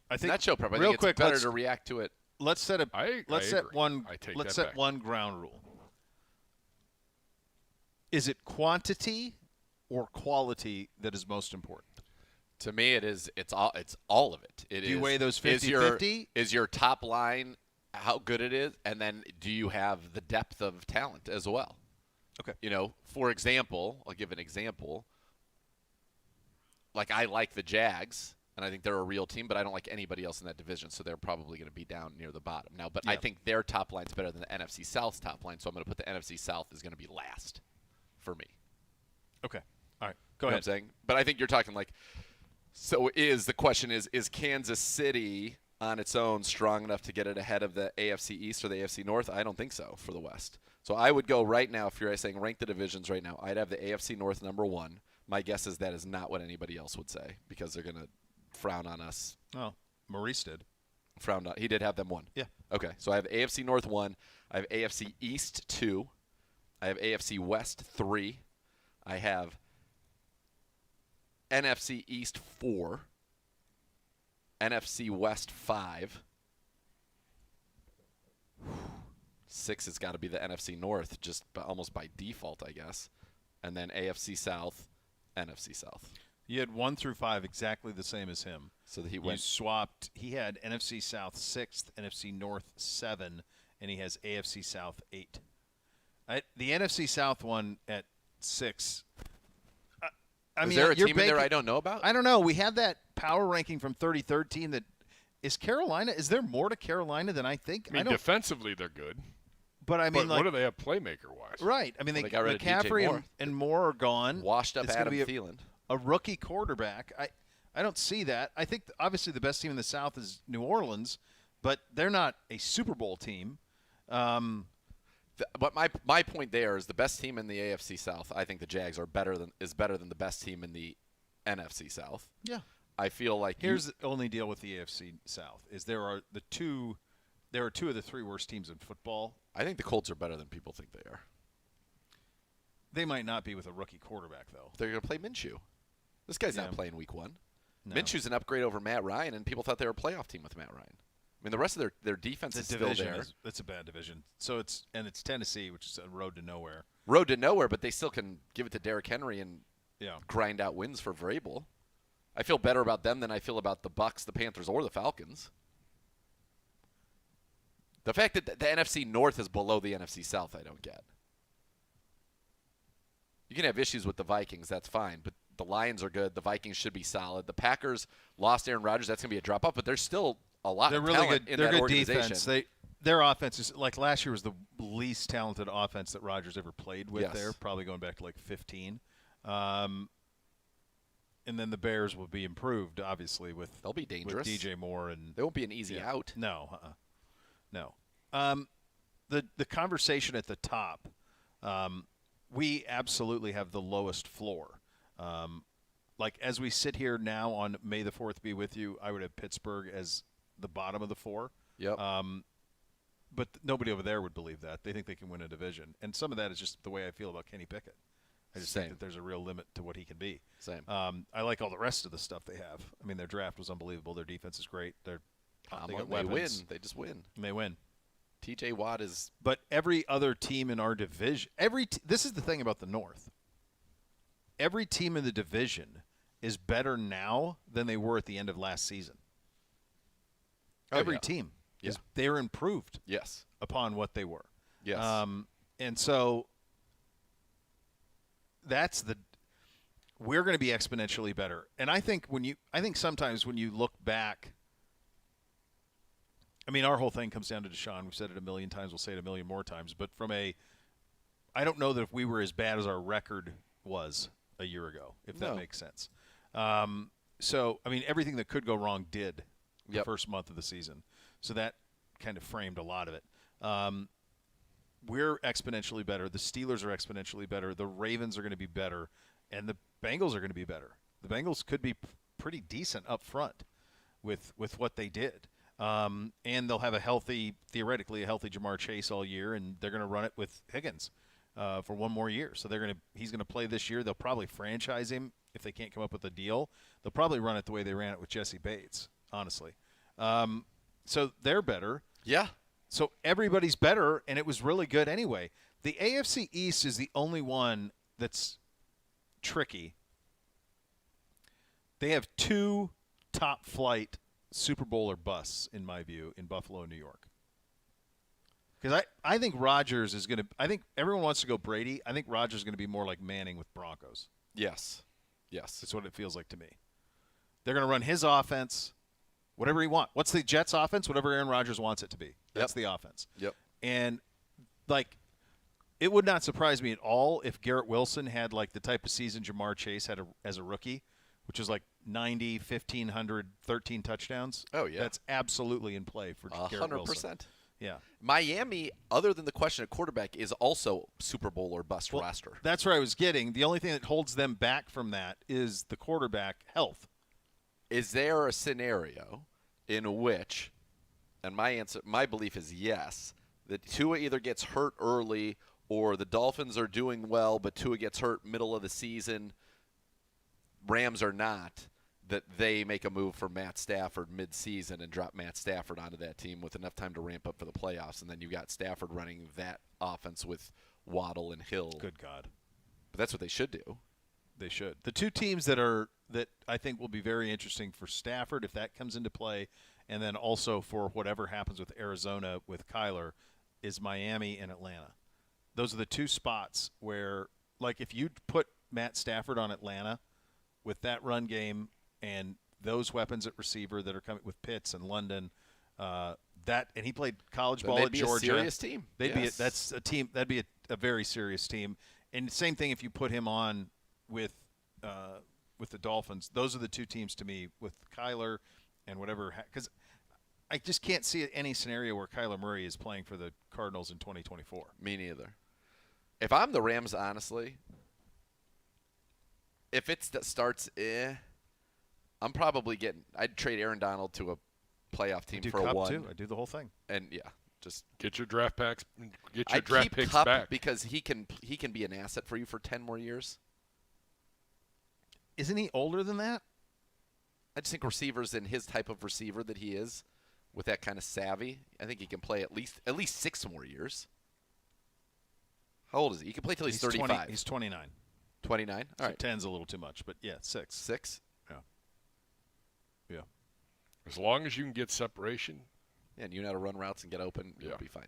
I think not show prep. I real think quick, it's better to react to it. Let's set a. Let's set agree. one. I take let's that set back. one ground rule. Is it quantity or quality that is most important? To me, it is. It's all of it. Do you weigh those 50-50? Is your top line how good it is, and then do you have the depth of talent as well? Okay. You know, for example, I'll give an example. Like I like the Jags. And I think they're a real team, but I don't like anybody else in that division, so they're probably going to be down near the bottom now. But I think their top line's better than the NFC South's top line, so I'm going to put the NFC South is going to be last for me. Okay. All right. Go You know ahead. what I'm saying? But I think you're talking like, so the question is Kansas City on its own strong enough to get it ahead of the AFC East or the AFC North? I don't think so for the West. So I would go right now, if you're saying rank the divisions right now, I'd have the AFC North number one. My guess is that is not what anybody else would say because they're going to frown on us. Oh, Maurice did. Frowned on. He did have them one. Yeah. Okay. So I have AFC North 1. I have AFC East 2. I have AFC West 3. I have NFC East 4. NFC West 5. 6 has got to be the NFC North, just almost by default, I guess. And then AFC South, NFC South. You had 1 through 5 exactly the same as him. So that he You swapped. He had NFC South 6th, NFC North 7, and he has AFC South 8. The NFC South one at 6. Is there a team in there I don't know about? I don't know. We had that power ranking from 33rd team that is Carolina. Is there more to Carolina than I think? I mean, defensively they're good. But I mean, what do they have playmaker-wise? Right. I mean, they got rid of McCaffrey and Moore are gone. Washed up it's Adam Thielen. A rookie quarterback. I don't see that. I think obviously the best team in the South is New Orleans, but they're not a Super Bowl team. But my point there is the best team in the AFC South. I think the Jags are better than the best team in the NFC South. Yeah, I feel like here's the only deal with the AFC South is there are two of the 3 worst teams in football. I think the Colts are better than people think they are. They might not be with a rookie quarterback though. They're going to play Minshew. This guy's not playing week 1. No. Minshew's an upgrade over Matt Ryan, and people thought they were a playoff team with Matt Ryan. I mean, the rest of their defense is still there. It's a bad division. So it's Tennessee, which is a road to nowhere. Road to nowhere, but they still can give it to Derrick Henry and grind out wins for Vrabel. I feel better about them than I feel about the Bucs, the Panthers, or the Falcons. The fact that the NFC North is below the NFC South, I don't get. You can have issues with the Vikings, that's fine, but the Lions are good. The Vikings should be solid. The Packers lost Aaron Rodgers. That's going to be a drop-off, but there's still a lot of really talent good. in They're that good organization. defense. Their offense is like last year was the least talented offense that Rodgers ever played with. There, probably going back to like 15. And then the Bears will be improved, obviously, they'll be dangerous. With DJ Moore and they won't be an easy out. No, no. The conversation at the top. We absolutely have the lowest floor. Like as we sit here now on May the 4th be with you, I would have Pittsburgh as the bottom of the 4. Yep. But nobody over there would believe that. They think they can win a division. And some of that is just the way I feel about Kenny Pickett. I just think that there's a real limit to what he can be. Same. I like all the rest of the stuff they have. I mean, their draft was unbelievable. Their defense is great. They win. They just win. And they win. TJ Watt is. But every other team in our division, this is the thing about the North. Every team in the division is better now than they were at the end of last season. Every team. is they're improved. Yes. Upon what they were. Yes. And so we're going to be exponentially better. And I think sometimes when you look back, I mean, our whole thing comes down to Deshaun. We've said it a million times. We'll say it a million more times. But I don't know that if we were as bad as our record was a year ago, if that makes sense. So, I mean, everything that could go wrong did the first month of the season. So that kind of framed a lot of it. We're exponentially better. The Steelers are exponentially better. The Ravens are going to be better. And the Bengals are going to be better. The Bengals could be pretty decent up front with what they did. And they'll have theoretically a healthy Jamar Chase all year, and they're going to run it with Higgins for one more year. So he's going to play this year. They'll probably franchise him if they can't come up with a deal. They'll probably run it the way they ran it with Jesse Bates, honestly. So they're better. Yeah. So everybody's better, and it was really good anyway. The AFC East is the only one that's tricky. They have 2 top-flight Super Bowl or busts, in my view, in Buffalo and New York. Because I think Rodgers is going to – I think everyone wants to go Brady. I think Rodgers is going to be more like Manning with Broncos. Yes. Yes. That's what it feels like to me. They're going to run his offense, whatever he wants. What's the Jets' offense? Whatever Aaron Rodgers wants it to be. That's the offense. Yep. And, like, it would not surprise me at all if Garrett Wilson had, like, the type of season Jamar Chase had as a rookie, which is like 90, 1,500, 13 touchdowns. Oh, yeah. That's absolutely in play for Garrett Wilson. 100%. Yeah. Miami, other than the question of quarterback, is also Super Bowl or bust roster. That's where I was getting. The only thing that holds them back from that is the quarterback health. Is there a scenario in which, and my belief is yes, that Tua either gets hurt early or the Dolphins are doing well, but Tua gets hurt middle of the season, Rams are not, that they make a move for Matt Stafford mid-season and drop Matt Stafford onto that team with enough time to ramp up for the playoffs, and then you got Stafford running that offense with Waddle and Hill. Good God. But that's what they should do. They should. The 2 teams that I think will be very interesting for Stafford, if that comes into play, and then also for whatever happens with Arizona with Kyler, is Miami and Atlanta. Those are the 2 spots where, like, if you put Matt Stafford on Atlanta with that run game and those weapons at receiver that are coming with Pitts and London, and he played college ball at Georgia. Be a serious team. That's a team. That'd be a very serious team. And same thing if you put him on with the Dolphins. Those are the 2 teams to me with Kyler and whatever. Because I just can't see any scenario where Kyler Murray is playing for the Cardinals in 2024. Me neither. If I'm the Rams, honestly, if it starts, I'm probably I'd trade Aaron Donald to a playoff team for a Cup 1. Too. I do the whole thing. And just get your draft picks. Get your I'd draft keep picks Cup back because he can be an asset for you for 10 more years. Isn't he older than that? I just think receivers and his type of receiver that he is, with that kind of savvy, I think he can play at least 6 more years. How old is he? He can play till he's 35. He's 29. 29? All right. 10's a little too much, but yeah, 6. 6? Yeah. as long as you can get separation. And you know how to run routes and get open, you'll be fine.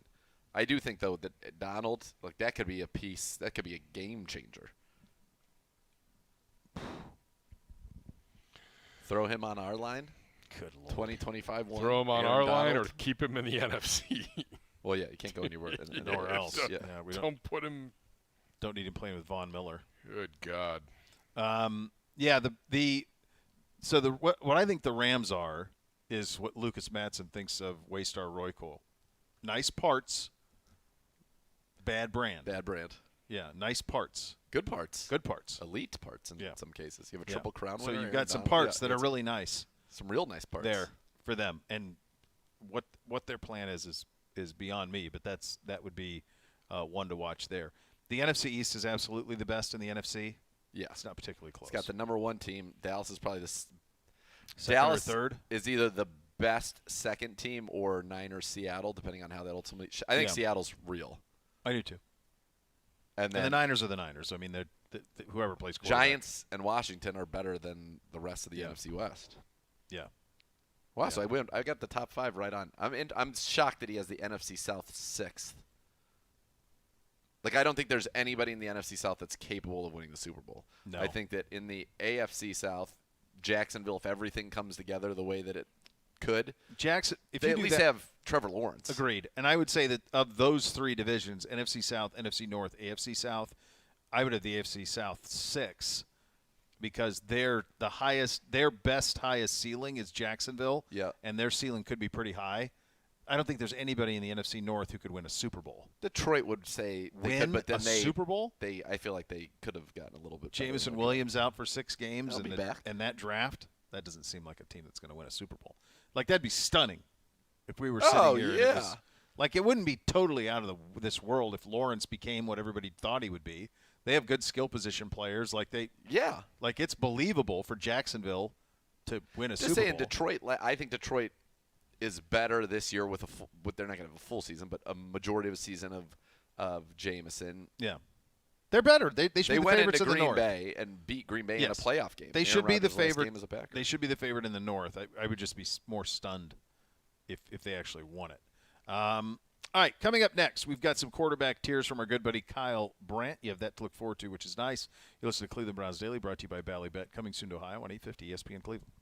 I do think, though, that Donald, that could be a piece, that could be a game changer. Throw him on our line. Good Lord. 2025 one. Throw him on Aaron our Donald. line or keep him in the NFC. Well, yeah, you can't go anywhere Nowhere else. Yeah. We don't put him. Don't need him playing with Von Miller. Good God. What I think the Rams are is what Lucas Matson thinks of Waystar Royco. Nice parts, bad brand. Bad brand. Yeah, nice parts. Good parts. Good parts. Elite parts in some cases. You have a Triple Crown So winner. you've got some parts that are really nice. Some real nice parts. There for them. And what their plan is beyond me, but that would be one to watch there. The NFC East is absolutely the best in the NFC. Yeah. It's not particularly close. It's got the number 1 team. Dallas is probably the Dallas third is either the best second team or Niners Seattle, depending on how that ultimately. I think Seattle's real. I do too. And the Niners are the Niners. I mean, they're whoever plays quarterback. Giants and Washington are better than the rest of the NFC West. Yeah. Wow, Yeah. so I got the top 5 right on. I'm shocked that he has the NFC South 6th. Like, I don't think there's anybody in the NFC South that's capable of winning the Super Bowl. No. I think that in the AFC South, Jacksonville, if everything comes together the way that it could, Jackson, if they you at do least that, have Trevor Lawrence. Agreed. And I would say that of those 3 divisions, NFC South, NFC North, AFC South, I would have the AFC South 6 because their best highest ceiling is Jacksonville. Yeah. And their ceiling could be pretty high. I don't think there's anybody in the NFC North who could win a Super Bowl. Detroit would say they Win could, but then a Super Bowl? I feel like they could have gotten a little bit better. Jameson Williams out for 6 games He'll be back. and that draft, that doesn't seem like a team that's going to win a Super Bowl. Like, that'd be stunning if we were sitting here. Yeah. And it wouldn't be totally out of this world if Lawrence became what everybody thought he would be. They have good skill position players. Like it's believable for Jacksonville to win a Super Bowl. Just saying, Detroit. I think Detroit is better this year with they're not going to have a full season, but a majority of a season of Jameson. Yeah, they're better. They should be the went favorites into in the Green North. Bay and beat Green Bay in a playoff game. They should be the favorite. Game as a Packer. They should be the favorite in the North. I would just be more stunned if they actually won it. All right, coming up next, we've got some quarterback tiers from our good buddy Kyle Brandt. You have that to look forward to, which is nice. You listen to Cleveland Browns Daily, brought to you by Ballybet, coming soon to Ohio on 850 ESPN Cleveland.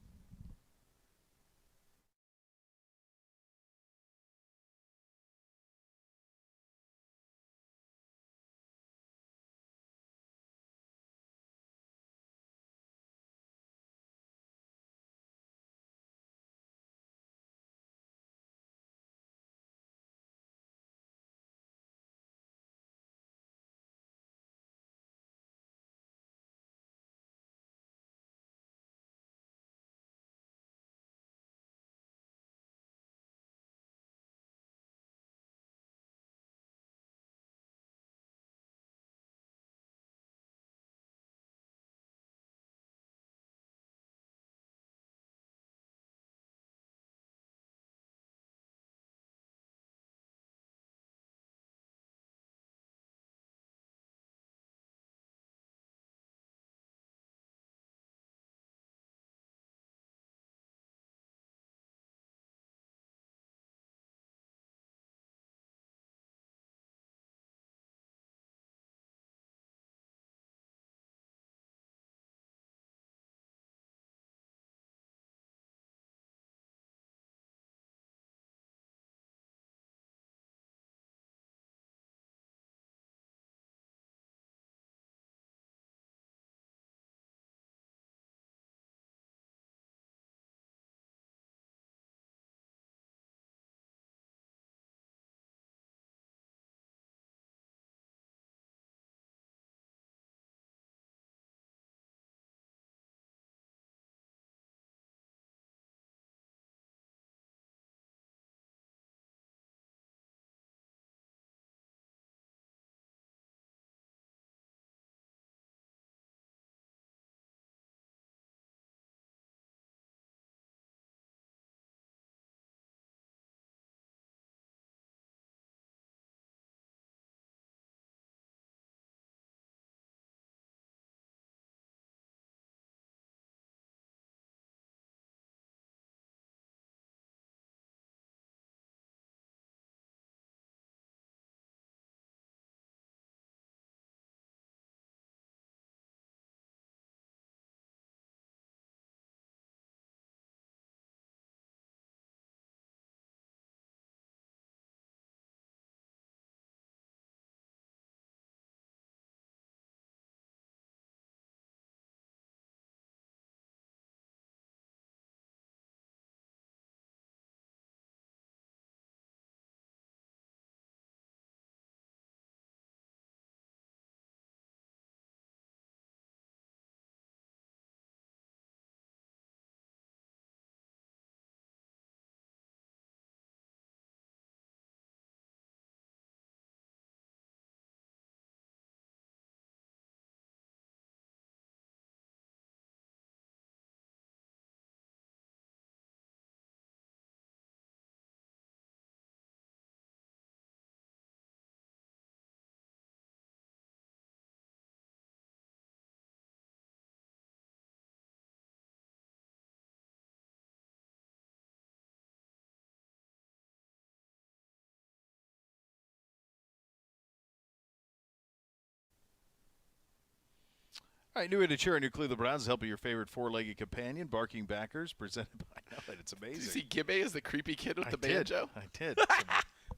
All right, new way to cheer on your Cleveland Browns, helping your favorite four-legged companion, Barking Backers, presented by Outlet. It's amazing. Did you see Gibbe as the creepy kid with the banjo? I did.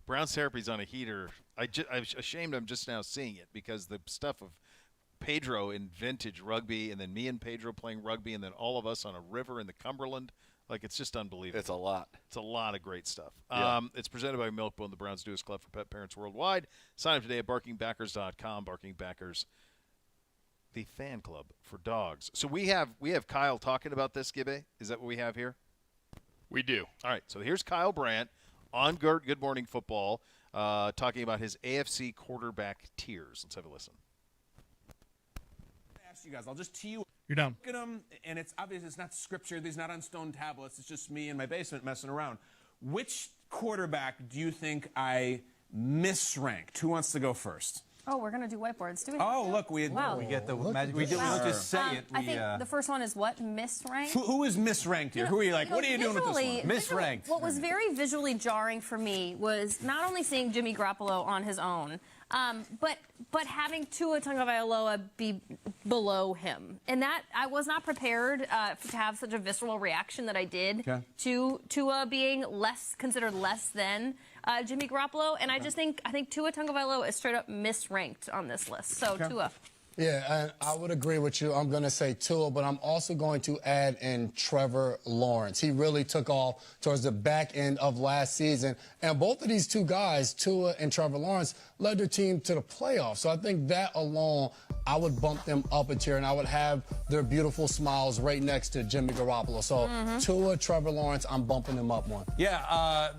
Browns therapy's on a heater. I'm ashamed I'm just now seeing it because the stuff of Pedro in vintage rugby and then me and Pedro playing rugby and then all of us on a river in the Cumberland, like it's just unbelievable. It's a lot. It's a lot of great stuff. Yeah. It's presented by Milkbone, the Browns' newest club for pet parents worldwide. Sign up today at barkingbackers.com. Barking Backers, the fan club for dogs. So we have Kyle talking about this, Gibbe. Is that what we have here? We do. All right. So here's Kyle Brandt on Good Morning Football talking about his AFC quarterback tiers. Let's have a listen. I asked you guys. I'll just tee you. You're down. Look at them, and it's obvious it's not scripture. These not on stone tablets. It's just me in my basement messing around. Which quarterback do you think I misranked? Who wants to go first? Oh, we're going to do whiteboards. Do we? Oh, look, we get the magic. We don't just say it. I think the first one is what? Misranked? Who is misranked here? Who are you like, what are you doing with this one? Misranked. What was very visually jarring for me was not only seeing Jimmy Garoppolo on his own, but having Tua Tagovailoa be below him. And that I was not prepared to have such a visceral reaction that I did to Tua being considered less than Jimmy Garoppolo. And I think Tua Tagovailoa is straight up misranked on this list. So Tua. Yeah, and I would agree with you. I'm going to say Tua, but I'm also going to add in Trevor Lawrence. He really took off towards the back end of last season. And both of these two guys, Tua and Trevor Lawrence, led their team to the playoffs. So I think that alone, I would bump them up a tier, and I would have their beautiful smiles right next to Jimmy Garoppolo. So Tua, Trevor Lawrence, I'm bumping them up one. Yeah,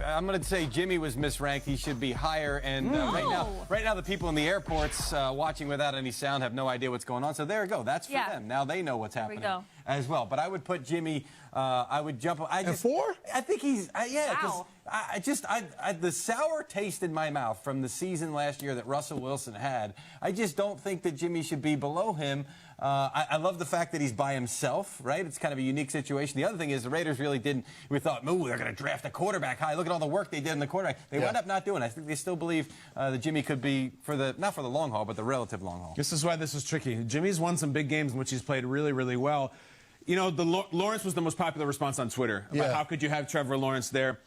I'm going to say Jimmy was misranked. He should be higher. And right now, the people in the airports watching without any sound have no idea what's going on. So there you go. That's for them. Now they know what's happening as well. But I would put Jimmy. I would jump. At 4? I think he's because Wow. the sour taste in my mouth from the season last year that Russell Wilson had. I just don't think that Jimmy should be below him. I love the fact that he's by himself, right? It's kind of a unique situation. The other thing is the Raiders really didn't. We thought, they're going to draft a quarterback high. Look at all the work they did in the quarterback. They wound up not doing it. I think they still believe that Jimmy could be not for the long haul, but the relative long haul. This is why this is tricky. Jimmy's won some big games in which he's played really, really well. You know, Lawrence was the most popular response on Twitter about how could you have Trevor Lawrence there.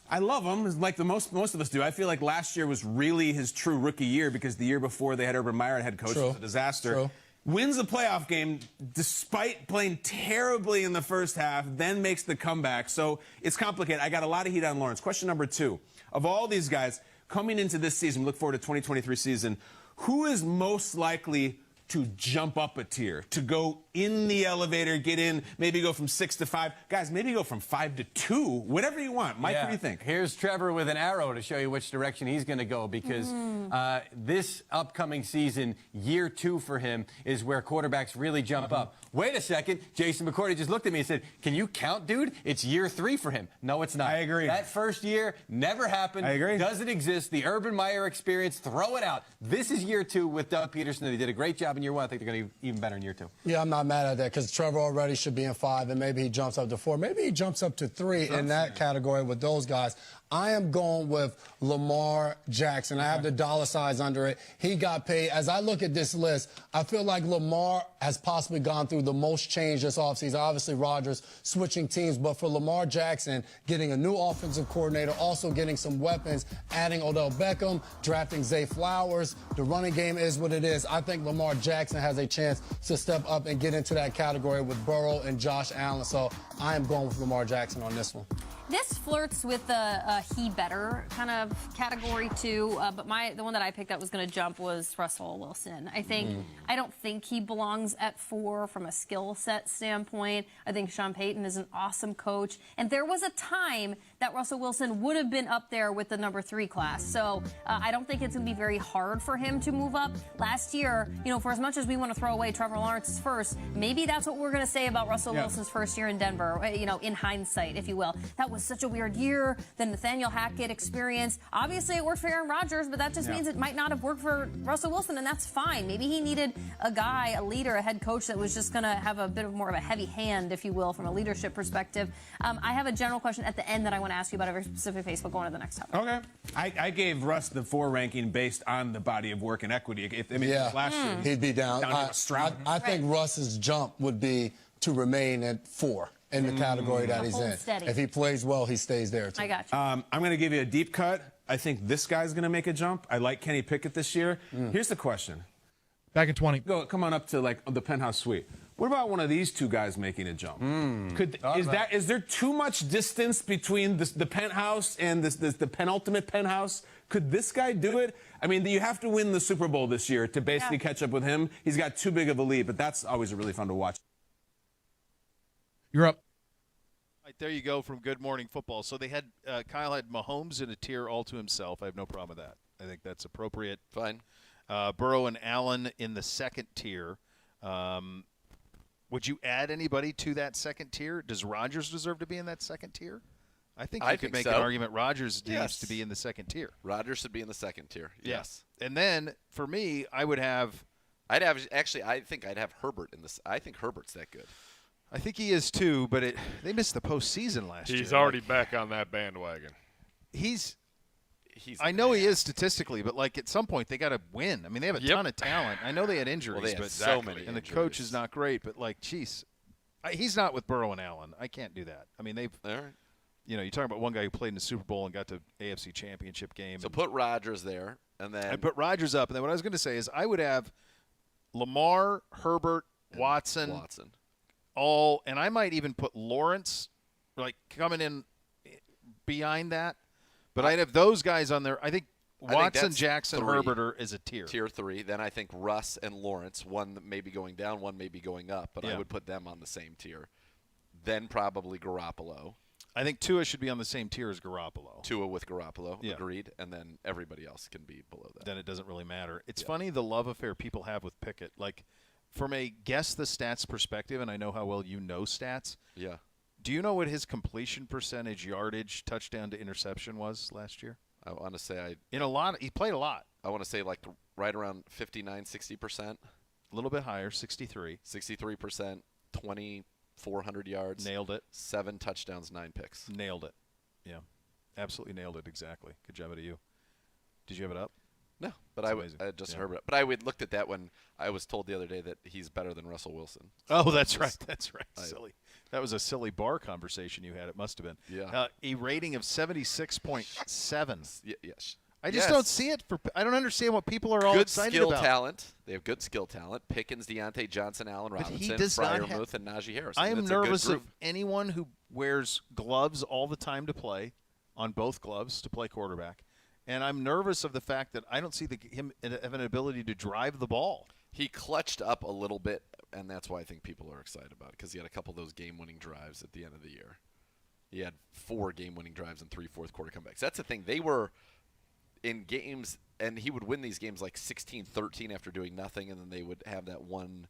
I love him, like most of us do. I feel like last year was really his true rookie year because the year before they had Urban Meyer and head coach. It was a disaster. True. Wins the playoff game despite playing terribly in the first half, then makes the comeback. So it's complicated. I got a lot of heat on Lawrence. Question number 2. Of all these guys coming into this season, look forward to 2023 season, who is most likely to jump up a tier, to go in the elevator, get in, maybe go from 6 to 5. Guys, maybe go from 5 to 2, whatever you want. Mike, what do you think? Here's Trevor with an arrow to show you which direction he's going to go because this upcoming season, year 2 for him, is where quarterbacks really jump up. Wait a second. Jason McCourty just looked at me and said, can you count, dude? It's year 3 for him. No, it's not. I agree. That first year never happened. I agree. Doesn't exist. The Urban Meyer experience, throw it out. This is year 2 with Doug Peterson. They did a great job in year 1. I think they're going to be even better in year 2. Yeah, I'm not mad at that because Trevor already should be in 5, and maybe he jumps up to 4. Maybe he jumps up to 3 in that category with those guys. I am going with Lamar Jackson. I have the dollar signs under it. He got paid. As I look at this list, I feel like Lamar has possibly gone through the most change this offseason. Obviously, Rodgers switching teams, but for Lamar Jackson, getting a new offensive coordinator, also getting some weapons, adding Odell Beckham, drafting Zay Flowers, the running game is what it is. I think Lamar Jackson has a chance to step up and get into that category with Burrow and Josh Allen. So I am going with Lamar Jackson on this one. This flirts with the he better kind of category too, but the one that I picked that was going to jump was Russell Wilson. I don't think he belongs at 4 from a skill set standpoint. I think Sean Payton is an awesome coach, and there was a time that Russell Wilson would have been up there with the number 3 class. So I don't think it's going to be very hard for him to move up. Last year, for as much as we want to throw away Trevor Lawrence's first, maybe that's what we're going to say about Russell Wilson's first year in Denver. In hindsight, if you will, that was was such a weird year. The Nathaniel Hackett experience. Obviously, it worked for Aaron Rodgers, but that just means it might not have worked for Russell Wilson, and that's fine. Maybe he needed a guy, a leader, a head coach that was just going to have a bit of more of a heavy hand, if you will, from a leadership perspective. I have a general question at the end that I want to ask you about a very specific case. We'll go on to the next topic. Okay. I gave Russ the 4 ranking based on the body of work and equity. Last year, he'd be down. I think Russ's jump would be to remain at 4 in the category that he's in. Steady. If he plays well, he stays there, too. I got you. I'm going to give you a deep cut. I think this guy's going to make a jump. I like Kenny Pickett this year. Here's the question. Back in 20. Come on up to like the penthouse suite. What about one of these two guys making a jump? Is there too much distance between the penthouse and the penultimate penthouse? Could this guy do it? I mean, you have to win the Super Bowl this year to basically catch up with him. He's got too big of a lead, but that's always really fun to watch. You're up. Right, there you go from Good Morning Football. So they had Kyle had Mahomes in a tier all to himself. I have no problem with that. I think that's appropriate. Fine. Burrow and Allen in the second tier. Would you add anybody to that second tier? Does Rodgers deserve to be in that second tier? I think you could make an argument Rodgers needs to be in the second tier. Rodgers should be in the second tier. Yes. And then for me, I think I'd have Herbert in this. I think Herbert's that good. I think he is too, but they missed the postseason last year. He's already back on that bandwagon. I know he is statistically, but like at some point they got to win. I mean, they have a ton of talent. I know they had injuries, well, they had but so many and injuries. The coach is not great. But like, geez, he's not with Burrow and Allen. I can't do that. I mean, they've. All right. You know, you're talking about one guy who played in the Super Bowl and got to AFC Championship game. So put Rodgers there, and then I put Rodgers up, and then what I was going to say is I would have Lamar, Herbert, Watson. All, and I might even put Lawrence, like coming in behind that. But I'd have those guys on there. I think Watson, Jackson, Herbert is a tier. Tier 3. Then I think Russ and Lawrence, one may be going down, one may be going up, but I would put them on the same tier. Then probably Garoppolo. I think Tua should be on the same tier as Garoppolo. Tua with Garoppolo, agreed. And then everybody else can be below that. Then it doesn't really matter. It's funny the love affair people have with Pickett. Like, from a guess the stats perspective, and I know how well you know stats. Yeah. Do you know what his completion percentage, yardage, touchdown to interception was last year? I want to say he played a lot. I want to say like right around 59, 60%. A little bit higher, 63. 63%, 2,400 yards. Nailed it. 7 touchdowns, 9 picks. Nailed it. Yeah. Absolutely nailed it, exactly. Good job out of you. Did you have it up? No, but I just heard it. But I looked at that when I was told the other day that he's better than Russell Wilson. So that's right. That's right. Silly. That was a silly bar conversation you had. It must have been. Yeah. A rating of 76.7. Yes. I just don't see it. I don't understand what people are all excited about. Good skill talent. They have good skill talent. Pickens, Deontay Johnson, Allen Robinson, Freiermuth, and Najee Harris. I am nervous of anyone who wears gloves all the time to play, on both gloves to play quarterback. And I'm nervous of the fact that I don't see him have an ability to drive the ball. He clutched up a little bit, and that's why I think people are excited about it, because he had a couple of those game-winning drives at the end of the year. He had 4 game-winning drives and 3 fourth-quarter comebacks. That's the thing. They were in games, and he would win these games like 16-13 after doing nothing, and then they would have that one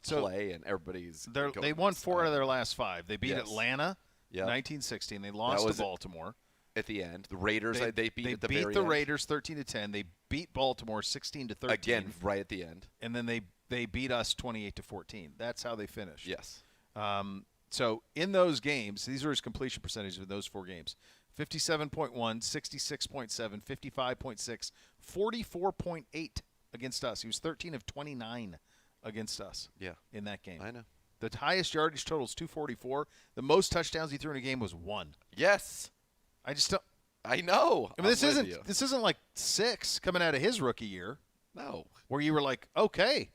play, and everybo's They won 4 out of their last 5. They beat Atlanta 19-16. They lost to Baltimore. At the end, the Raiders they beat at the very the end. Raiders 13-10. They beat Baltimore 16-13. Again, right at the end. And then they beat us 28-14. That's how they finished. Yes. So in those games, these are his completion percentages in those 4 games: 57.1, 66.7, 55.6, 44.8 against us. He was 13 of 29 against us. Yeah. In that game. I know. The highest yardage total is 244. The most touchdowns he threw in a game was 1. Yes. I just don't. I know. I mean, this isn't like 6 coming out of his rookie year. No. Where you were like, okay,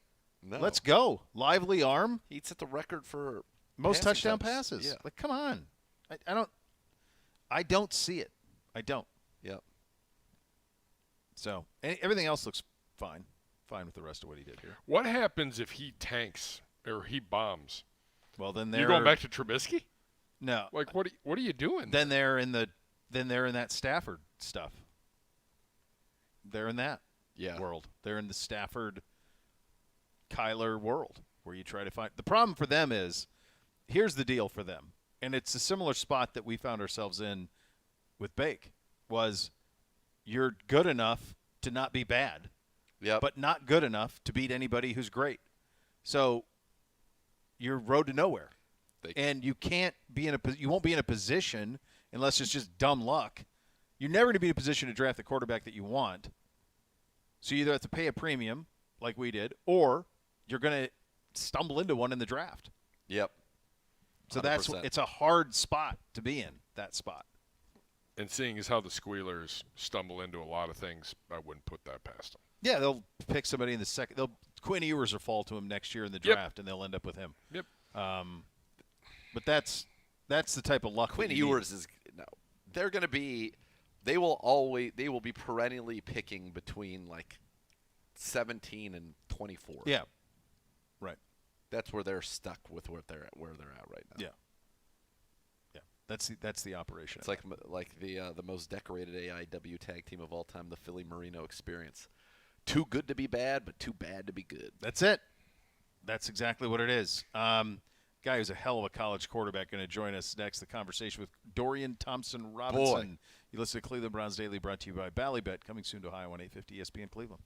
let's go. Lively arm. He set the record for most touchdown passes. Yeah. Like, come on. I don't see it. I don't. Yep. So everything else looks fine. Fine with the rest of what he did here. What happens if he tanks or he bombs? Well, then you going back to Trubisky? No. Like, what are you doing? Then they're in that Stafford stuff. They're in that world. They're in the Stafford Kyler world where you try to find. The problem for them is, here's the deal for them. and it's a similar spot that we found ourselves in with Bake, was you're good enough to not be bad, but not good enough to beat anybody who's great. So you're road to nowhere. And you can't be you won't be in a position, unless it's just dumb luck. You're never going to be in a position to draft the quarterback that you want. So you either have to pay a premium, like we did, or you're going to stumble into one in the draft. Yep. So it's a hard spot to be in, that spot. And seeing as how the Squealers stumble into a lot of things, I wouldn't put that past them. Yeah, they'll pick somebody in the second. Quinn Ewers will fall to him next year in the draft, and they'll end up with him. Yep. But that's the type of luck. Quinn Ewers is they're going to be. They will be perennially picking between like 17 and 24. Yeah. Right. That's where they're stuck with where they're at right now. Yeah. That's the operation. It's like the most decorated AIW tag team of all time, the Philly Marino Experience. Too good to be bad, but too bad to be good. That's it. That's exactly what it is. Guy who's a hell of a college quarterback going to join us next. The conversation with Dorian Thompson-Robinson. You listen to Cleveland Browns Daily, brought to you by Ballybet, coming soon to Ohio on 850 ESPN Cleveland.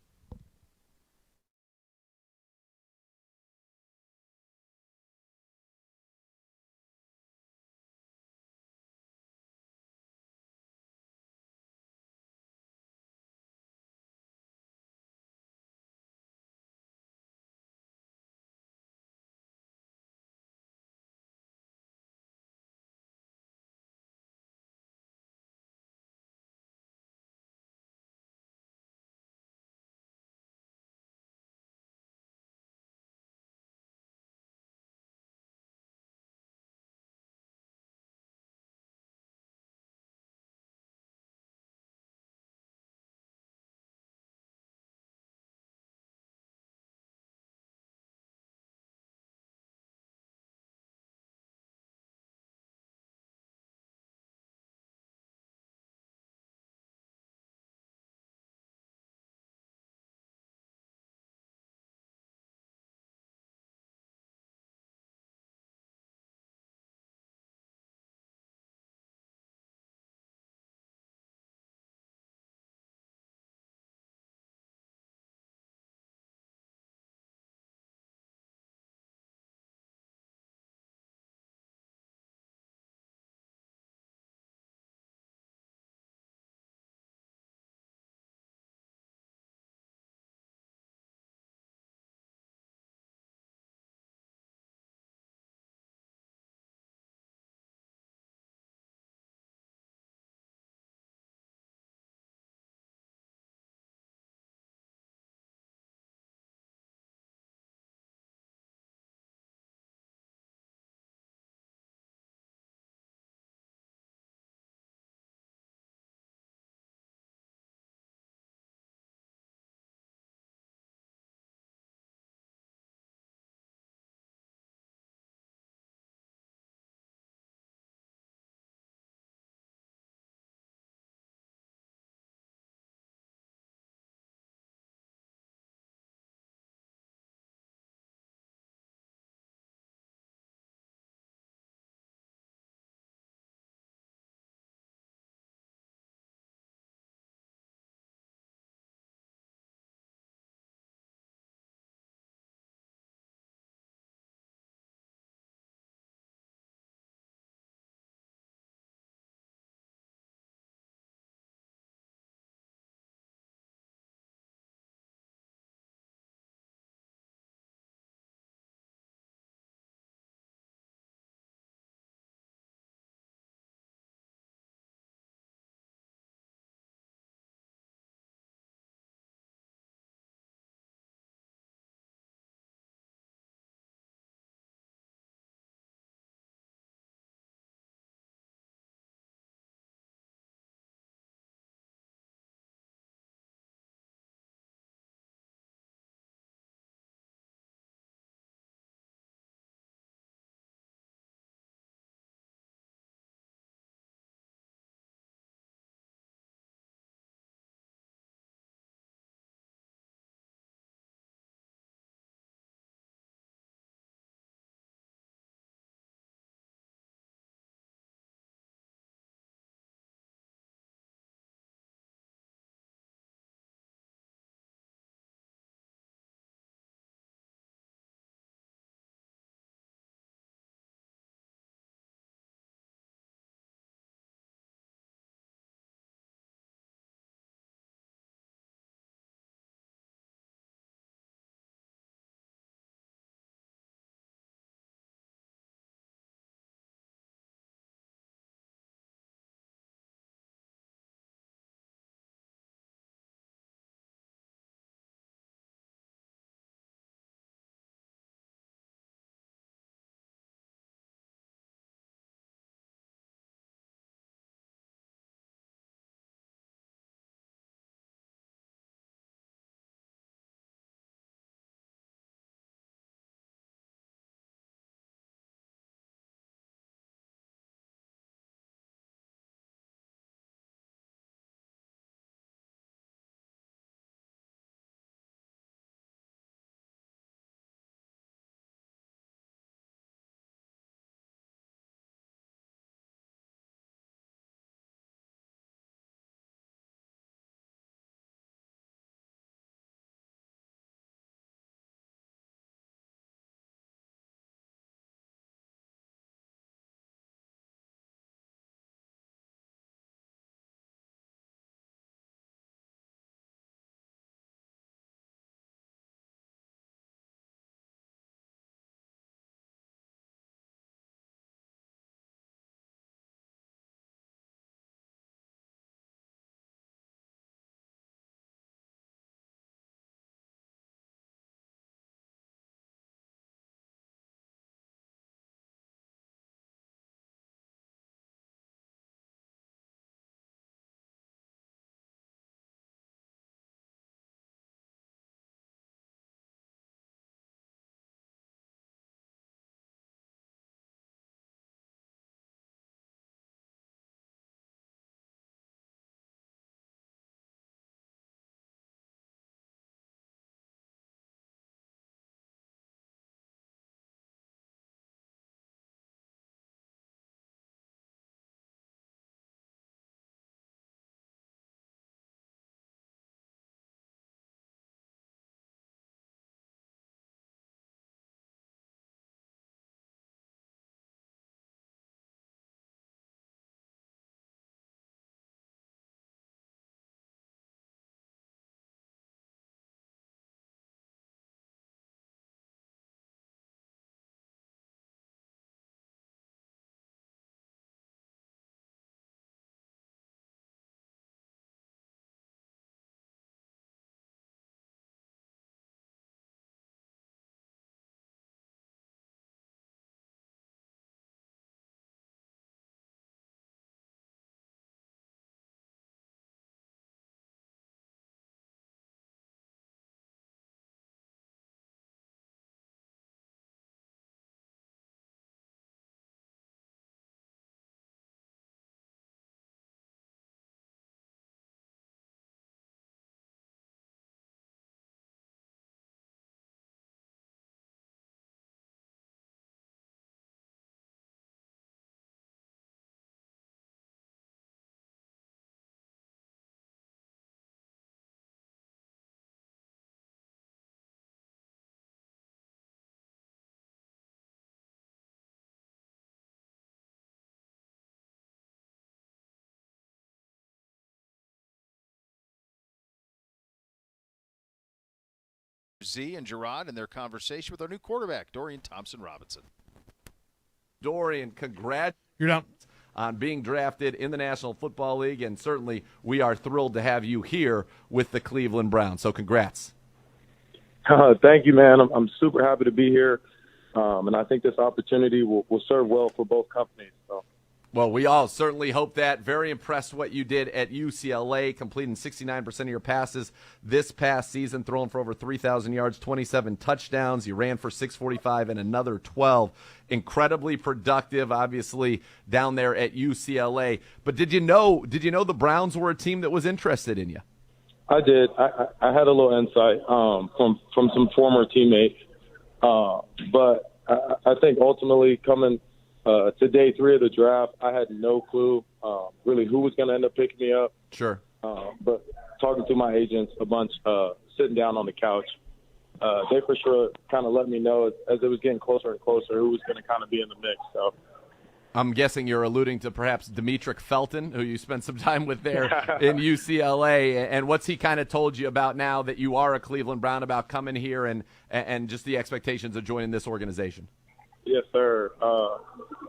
Z and Gerard and their conversation with our new quarterback, Dorian Thompson-Robinson. Dorian, congrats. You're down. On being drafted in the National Football League, and certainly we are thrilled to have you here with the Cleveland Browns. So congrats. Thank you, man. I'm super happy to be here, and I think this opportunity will serve well for both companies. So. Well, we all certainly hope that. Very impressed what you did at UCLA, completing 69% of your passes this past season, throwing for over 3,000 yards, 27 touchdowns. You ran for 645 and another 12. Incredibly productive, obviously, down there at UCLA. But did you know the Browns were a team that was interested in you? I did. I had a little insight from some former teammates, but I think ultimately coming to day 3 of the draft, I had no clue really who was going to end up picking me up. Sure. But talking to my agents a bunch, sitting down on the couch, they for sure kind of let me know as it was getting closer and closer who was going to kind of be in the mix. So. I'm guessing you're alluding to perhaps Demetric Felton, who you spent some time with there in UCLA. And what's he kind of told you about now that you are a Cleveland Brown, about coming here and just the expectations of joining this organization? Yes, sir.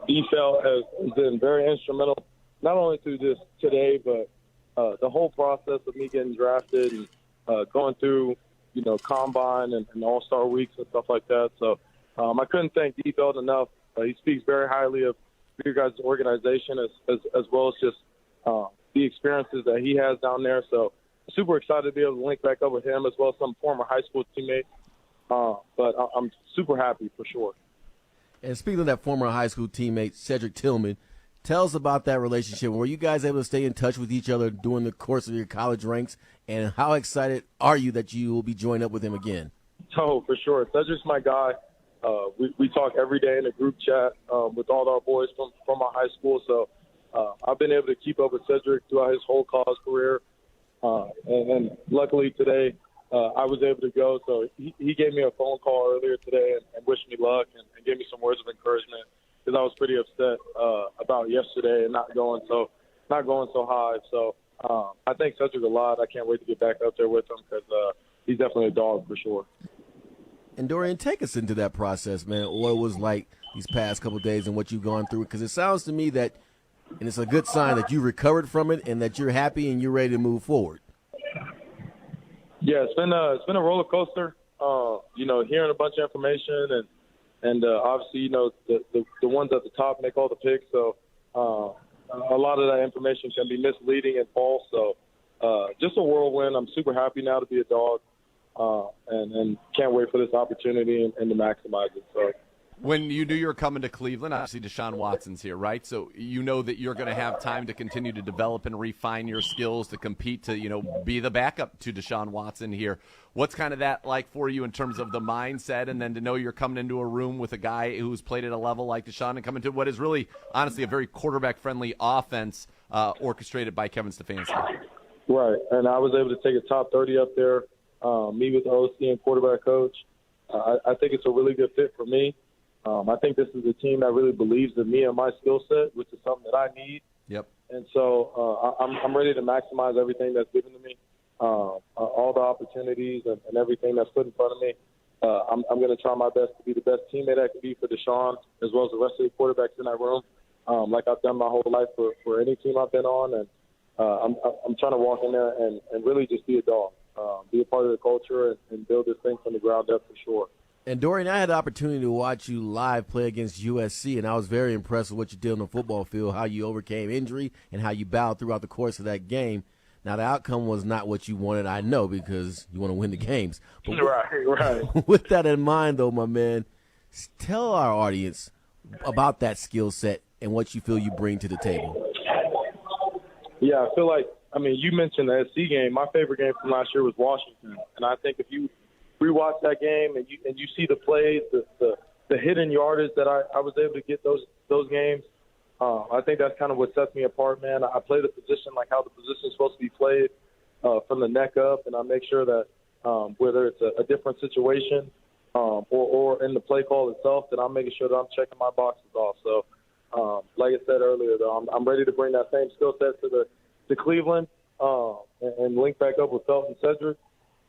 D-Fel has been very instrumental, not only through this today, but the whole process of me getting drafted and going through, combine and all-star weeks and stuff like that. So I couldn't thank D-Fel enough. He speaks very highly of your guys' organization as well as just the experiences that he has down there. So super excited to be able to link back up with him as well as some former high school teammates. But I'm super happy for sure. And speaking of that former high school teammate, Cedric Tillman, tell us about that relationship. Were you guys able to stay in touch with each other during the course of your college ranks? And how excited are you that you will be joined up with him again? Oh, for sure. Cedric's my guy. We talk every day in a group chat with all our boys from our high school. So I've been able to keep up with Cedric throughout his whole college career. And luckily today I was able to go. So he gave me a phone call earlier today and wished me luck and gave me some words of encouragement because I was pretty upset about yesterday and not going so high. So I thank Cedric a lot. I can't wait to get back up there with him because he's definitely a dog for sure. And Dorian, take us into that process, man, what it was like these past couple of days and what you've gone through, because it sounds to me that, and it's a good sign that you recovered from it and that you're happy and you're ready to move forward. Yeah, it's been a roller coaster. Hearing a bunch of information and obviously, the ones at the top make all the picks. So a lot of that information can be misleading and false. So just a whirlwind. I'm super happy now to be a dog. And can't wait for this opportunity and to maximize it. So, when you knew you were coming to Cleveland, obviously Deshaun Watson's here, right? So you know that you're going to have time to continue to develop and refine your skills to compete to, be the backup to Deshaun Watson here. What's kind of that like for you in terms of the mindset, and then to know you're coming into a room with a guy who's played at a level like Deshaun and coming to what is really, honestly, a very quarterback-friendly offense orchestrated by Kevin Stefanski? Right, and I was able to take a top 30 up there. Me with the OC and quarterback coach. I think it's a really good fit for me. I think this is a team that really believes in me and my skill set, which is something that I need. Yep. And so I'm ready to maximize everything that's given to me, all the opportunities and everything that's put in front of me. I'm going to try my best to be the best teammate I can be for Deshaun, as well as the rest of the quarterbacks in that room, like I've done my whole life for any team I've been on. And I'm trying to walk in there and really just be a dog. Be a part of the culture and build this thing from the ground up for sure. And Dorian, I had the opportunity to watch you live play against USC, and I was very impressed with what you did on the football field, how you overcame injury and how you battled throughout the course of that game. Now, the outcome was not what you wanted, I know, because you want to win the games. But right. With that in mind, though, my man, tell our audience about that skill set and what you feel you bring to the table. Yeah, I feel like, you mentioned the SC game. My favorite game from last year was Washington. And I think if you rewatch that game and you see the plays, the hidden yardage that I was able to get those games, I think that's kind of what sets me apart, man. I play the position like how the position is supposed to be played from the neck up, and I make sure that whether it's a different situation or in the play call itself, that I'm making sure that I'm checking my boxes off. So, like I said earlier, though, I'm ready to bring that same skill set to Cleveland and link back up with Felton Cedric.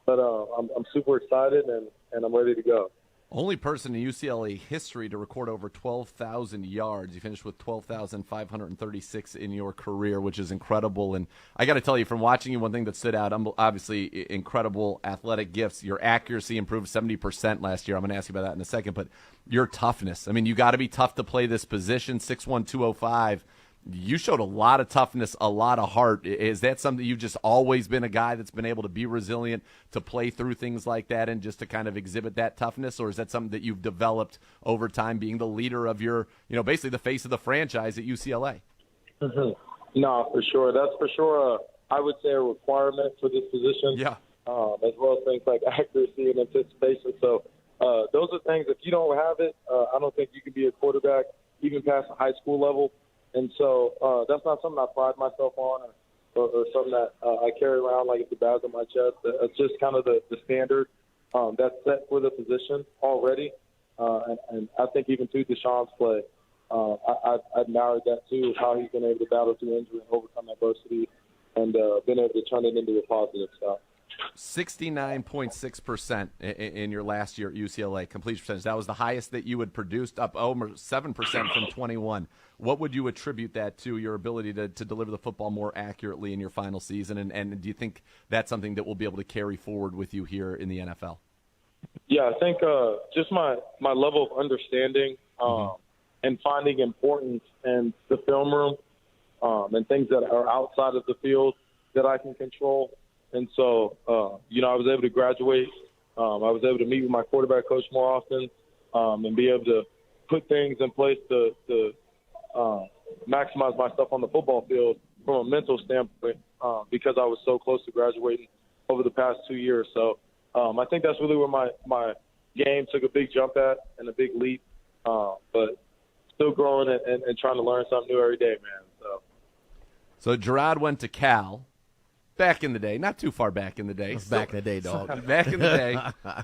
But I'm super excited, and and I'm ready to go. Only person in UCLA history to record over 12,000 yards. You finished with 12,536 in your career, which is incredible. And I got to tell you, from watching you, one thing that stood out, obviously incredible athletic gifts. Your accuracy improved 70% last year. I'm going to ask you about that in a second. But your toughness. I mean, you got to be tough to play this position, 6'1", 205. You showed a lot of toughness, a lot of heart. Is that something you've just always been a guy that's been able to be resilient, to play through things like that and just to kind of exhibit that toughness? Or is that something that you've developed over time, being the leader of your, basically the face of the franchise at UCLA? Mm-hmm. No, for sure. That's for sure, I would say, a requirement for this position. Yeah. As well as things like accuracy and anticipation. So those are things, if you don't have it, I don't think you can be a quarterback even past the high school level. And so that's not something I pride myself on or something that I carry around like it's a badge on my chest. It's just kind of the standard that's set for the position already. And I think even through Deshaun's play, I admired that too, how he's been able to battle through injury and overcome adversity and been able to turn it into a positive stuff. 69.6% in your last year at UCLA completion percentage. That was the highest that you had produced, up over 7% from 21. What would you attribute that to, your ability to deliver the football more accurately in your final season? And do you think that's something that we'll be able to carry forward with you here in the NFL? Yeah, I think just my level of understanding and finding importance in the film room and things that are outside of the field that I can control. And so, I was able to graduate. I was able to meet with my quarterback coach more often and be able to put things in place to maximize myself on the football field from a mental standpoint because I was so close to graduating over the past 2 years. So I think that's really where my game took a big jump at and a big leap, but still growing and trying to learn something new every day, man. So Gerard went to Cal. Back in the day, not too far back in the day. Back in the day, dog. Back in the day.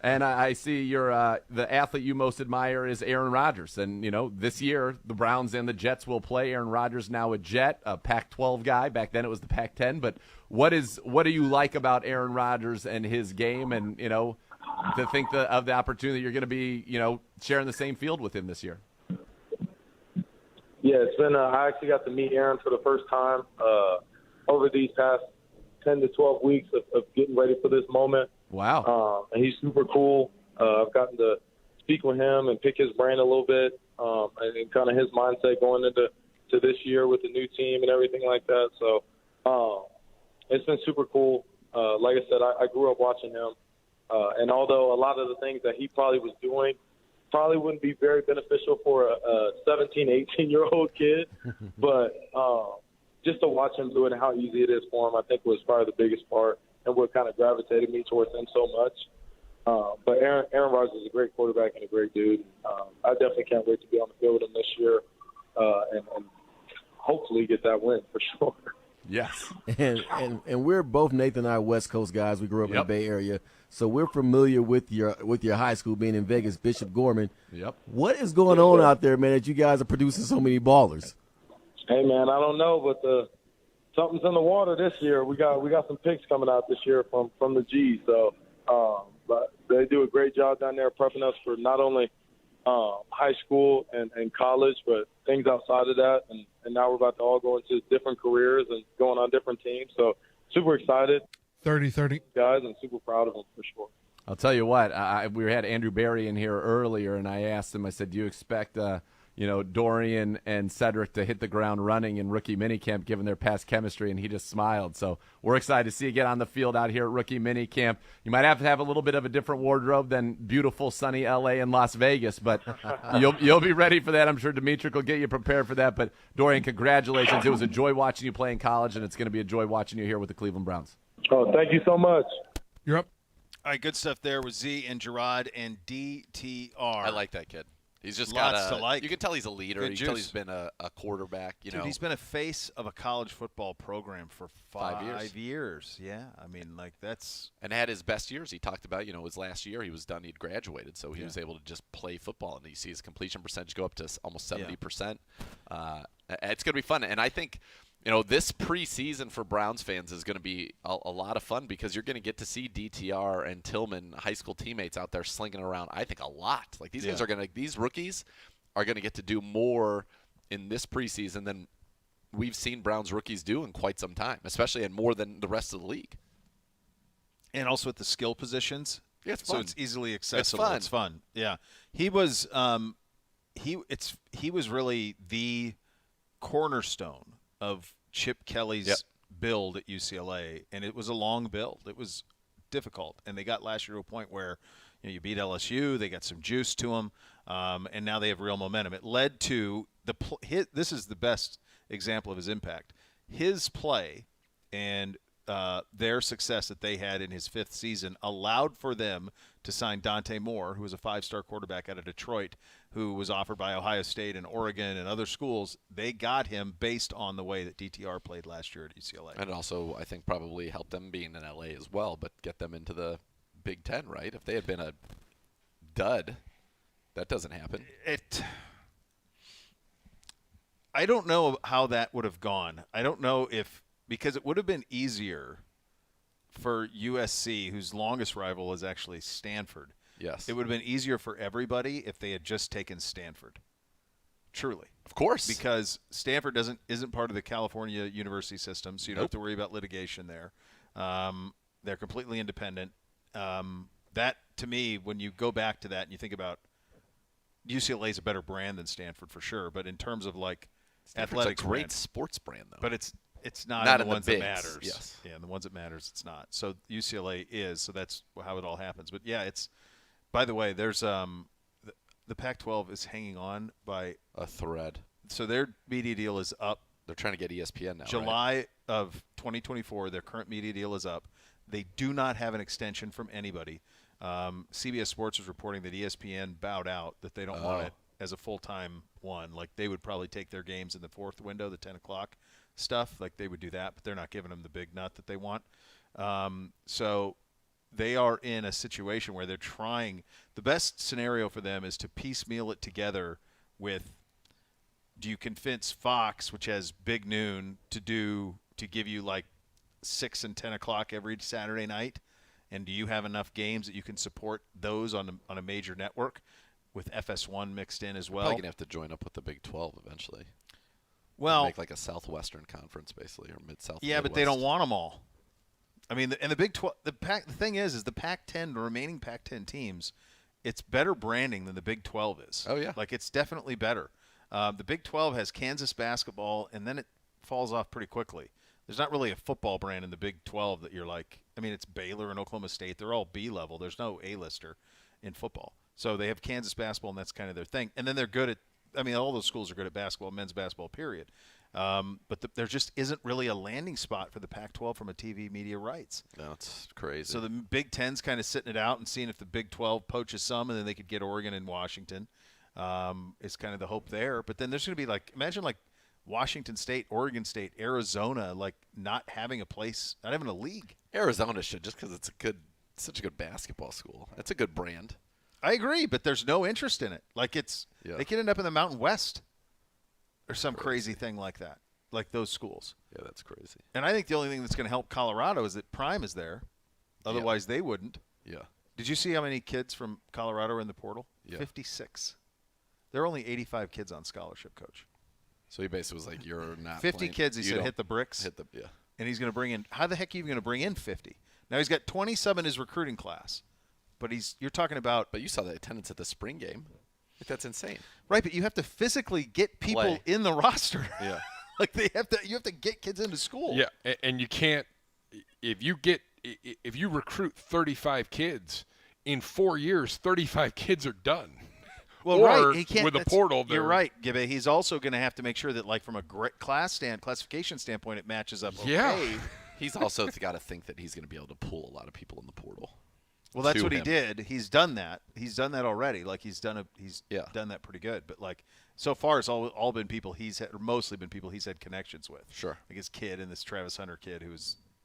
And I see you're the athlete you most admire is Aaron Rodgers. And, this year the Browns and the Jets will play. Aaron Rodgers now a Jet, a Pac-12 guy. Back then it was the Pac-10. But what do you like about Aaron Rodgers and his game and, to think of the opportunity you're going to be, sharing the same field with him this year? Yeah, it's been I actually got to meet Aaron for the first time over these past 10 to 12 weeks of getting ready for this moment. Wow. And he's super cool. I've gotten to speak with him and pick his brain a little bit and kind of his mindset going into this year with the new team and everything like that. So it's been super cool. Like I said, I grew up watching him. And although a lot of the things that he probably was doing probably wouldn't be very beneficial for a 17, 18-year-old kid, but just to watch him do it and how easy it is for him, I think was probably the biggest part and what kind of gravitated me towards him so much. But Aaron Rodgers is a great quarterback and a great dude. I definitely can't wait to be on the field with him this year and hopefully get that win for sure. Yes. And we're both, Nathan and I, West Coast guys. We grew up in the Bay Area. So we're familiar with your high school being in Vegas, Bishop Gorman. Yep. What is going on out there, man, that you guys are producing so many ballers? Hey, man, I don't know, but something's in the water this year. We got some picks coming out this year from the G. So but they do a great job down there prepping us for not only high school and college, but things outside of that. And now we're about to all go into different careers and going on different teams. So super excited. 30-30. Guys, and super proud of them for sure. I'll tell you what, we had Andrew Barry in here earlier, and I asked him, I said, do you expect Dorian and Cedric to hit the ground running in rookie minicamp given their past chemistry, and he just smiled. So we're excited to see you get on the field out here at rookie minicamp. You might have to have a little bit of a different wardrobe than beautiful sunny L.A. and Las Vegas, but you'll be ready for that. I'm sure Dimitri will get you prepared for that. But Dorian, congratulations. It was a joy watching you play in college, and it's going to be a joy watching you here with the Cleveland Browns. Oh, thank you so much. You're up. All right, good stuff there with Z and Gerard and DTR. I like that kid. He's just Lots to like. You can tell he's a leader. Good You can tell juice. he's been a quarterback. Dude, he's been a face of a college football program for 5 years. Yeah, I mean, that's and had his best years. He talked about, his last year he was done. He'd graduated, so he was able to just play football, and you see his completion percentage go up to almost 70%. It's going to be fun, and I think This preseason for Browns fans is going to be a lot of fun because you're going to get to see DTR and Tillman, high school teammates, out there slinging around. I think a lot. Like these guys these rookies are going to get to do more in this preseason than we've seen Browns rookies do in quite some time, especially and more than the rest of the league. And also at the skill positions. Yeah, it's fun. So it's easily accessible. It's fun. Yeah, he was he was really the cornerstone of Chip Kelly's build at UCLA, and it was a long build. It was difficult, and they got last year to a point where you beat LSU, they got some juice to them, and now they have real momentum. It led to this is the best example of his impact. His play and their success that they had in his 5th season allowed for them to sign Dante Moore, who was a 5-star quarterback out of Detroit, who was offered by Ohio State and Oregon and other schools. They got him based on the way that DTR played last year at UCLA. And also, I think, probably helped them being in LA as well, but get them into the Big Ten, right? If they had been a dud, that doesn't happen. I don't know how that would have gone. I don't know because it would have been easier for USC, whose longest rival is actually Stanford. Yes. It would have been easier for everybody if they had just taken Stanford. Truly. Of course. Because Stanford isn't part of the California university system, so you don't have to worry about litigation there. They're completely independent. That, to me, when you go back to that and you think about UCLA is a better brand than Stanford for sure, but in terms of like athletics, a great sports brand though. But it's not in the ones that matters. Yes. Yeah, in the ones that matters, it's not. So UCLA is. So that's how it all happens. But yeah, it's. By the way, there's the Pac-12 is hanging on by a thread. So their media deal is up. They're trying to get ESPN now. July of 2024, their current media deal is up. They do not have an extension from anybody. CBS Sports is reporting that ESPN bowed out, that they don't want it as a full-time one. Like, they would probably take their games in the 4th window, the 10 o'clock stuff. Like, they would do that, but they're not giving them the big nut that they want. So they are in a situation where they're trying – the best scenario for them is to piecemeal it together with – do you convince Fox, which has Big Noon, to give you like 6 and 10 o'clock every Saturday night? And do you have enough games that you can support those on a major network with FS1 mixed in as well? Probably going to have to join up with the Big 12 eventually. Well, make like a Southwestern conference basically, or Mid-South. Yeah, Midwest. but they don't want them all. I mean, and the Big 12, the thing is the Pac-10, the remaining Pac-10 teams, it's better branding than the Big 12 is. Oh, yeah. Like, it's definitely better. The Big 12 has Kansas basketball, and then it falls off pretty quickly. There's not really a football brand in the Big 12 that you're like, I mean, it's Baylor and Oklahoma State. They're all B-level. There's no A-lister in football. So they have Kansas basketball, and that's kind of their thing. And then they're good at, I mean, all those schools are good at basketball, men's basketball, period. But there just isn't really a landing spot for the Pac-12 from a TV media rights. No, it's crazy. So the Big Ten's kind of sitting it out and seeing if the Big 12 poaches some, and then they could get Oregon and Washington. Is kind of the hope there. But then there's going to be like, imagine like Washington State, Oregon State, Arizona, like not having a place, not having a league. Arizona should, just because it's such a good basketball school. It's a good brand. I agree, but there's no interest in it. Like they could end up in the Mountain West or some crazy thing like that, like those schools. Yeah, that's crazy. And I think the only thing that's going to help Colorado is that Prime is there. Otherwise, they wouldn't. Yeah. Did you see how many kids from Colorado are in the portal? Yeah. 56. There are only 85 kids on scholarship, Coach. So he basically was like, "You're not 50 playing. kids." He said, "Hit the bricks." And he's going to bring in. How the heck are you going to bring in 50? Now he's got 27 in his recruiting class, but you're talking about. But you saw the attendance at the spring game. Like, that's insane. Right, but you have to physically get people in the roster. Yeah. Like you have to get kids into school. Yeah, and you can't if you recruit 35 kids in 4 years, 35 kids are done. Well, or right, he can't, with a portal. You're right, Gibby. He's also going to have to make sure that, like, from a classification standpoint, it matches up. Okay. Yeah. He's also got to think that he's going to be able to pull a lot of people in the portal. Well, that's what he did. He's done that. He's done that already. Like, he's done that pretty good. But, like, so far it's all been people mostly been people he's had connections with. Sure. Like his kid and this Travis Hunter kid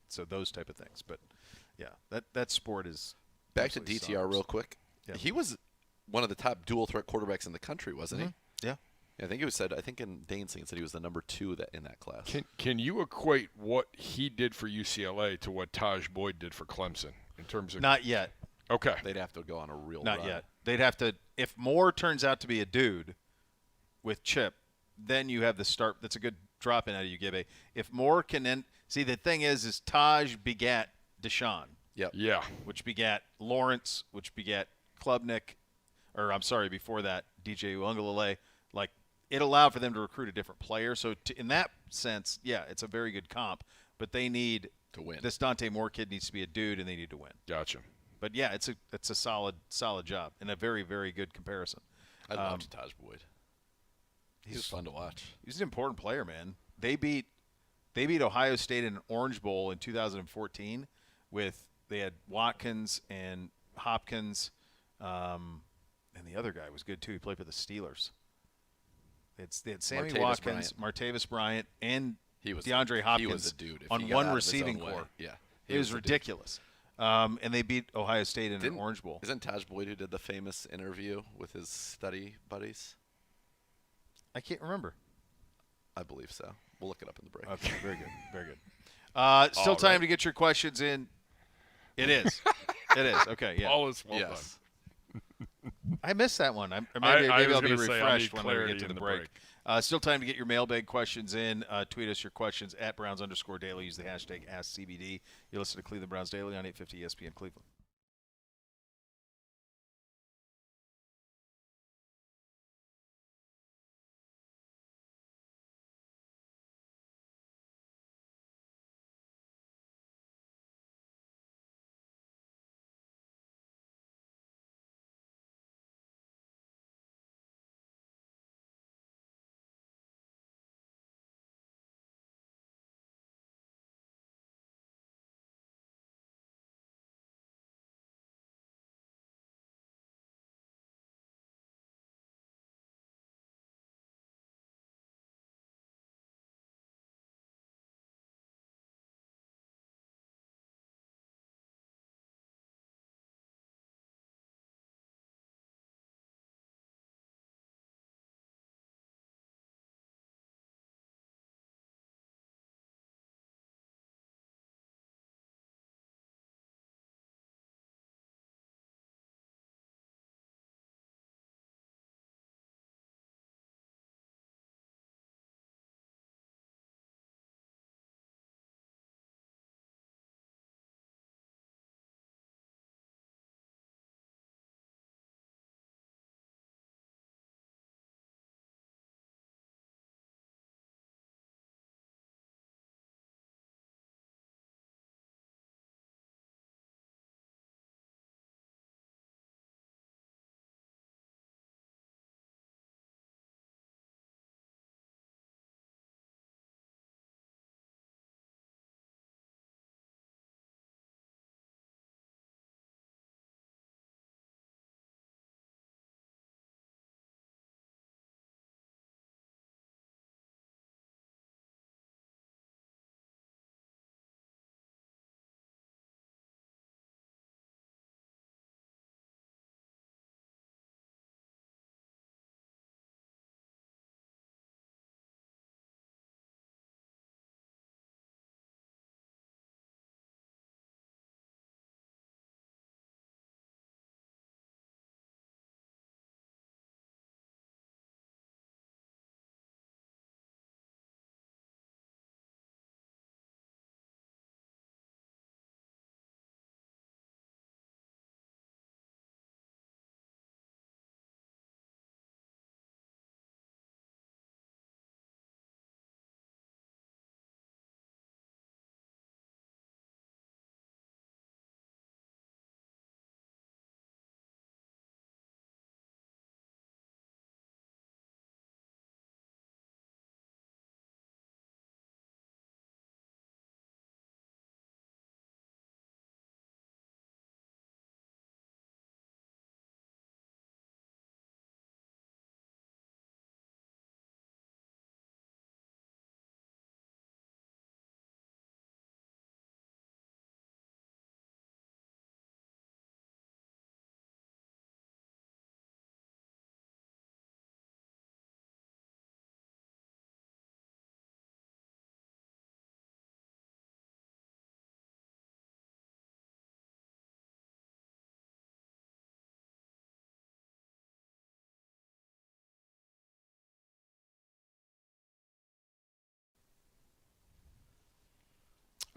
so those type of things. But yeah, that sport is back to DTR real quick. Yeah. He was one of the top dual threat quarterbacks in the country, wasn't he? Yeah. Yeah, I think it was said. I think in Dancing it said he was the number 2 in that class. Can you equate what he did for UCLA to what Taj Boyd did for Clemson in terms of? Not yet. Okay. They'd have to go on a real Not run. yet. They'd have to. If Moore turns out to be a dude with Chip, then you have the start. That's a good drop in out of Ugebe. If Moore can then see, the thing is Taj begat Deshaun. Yep. Yeah. Which begat Lawrence, which begat Klubnik, or I'm sorry, before that, DJ Uiagalelei. Like, it allowed for them to recruit a different player. So in that sense, yeah, it's a very good comp. But they need to win. This Dante Moore kid needs to be a dude, and they need to win. Gotcha. But yeah, it's a solid job and a very, very good comparison. I loved Taj Boyd. He was fun to watch. He's an important player, man. They beat Ohio State in an Orange Bowl in 2014 they had Watkins and Hopkins, and the other guy was good too. He played for the Steelers. They had Sammy Watkins, Martavis Bryant, and DeAndre Hopkins he was a dude. on one receiving corps. Yeah, it was ridiculous. And they beat Ohio State in an Orange Bowl. Isn't Taj Boyd who did the famous interview with his study buddies? I can't remember. I believe so. We'll look it up in the break. Okay, very good, very good. Still time to get your questions in. It is. It is. Okay, yeah. All is well yes. done. I missed that one. Maybe I'll be refreshed when we get to the break. break. Still time to get your mailbag questions in. Tweet us your questions at Browns_Daily. Use the hashtag AskCBD. You listen to Cleveland Browns Daily on 850 ESPN Cleveland.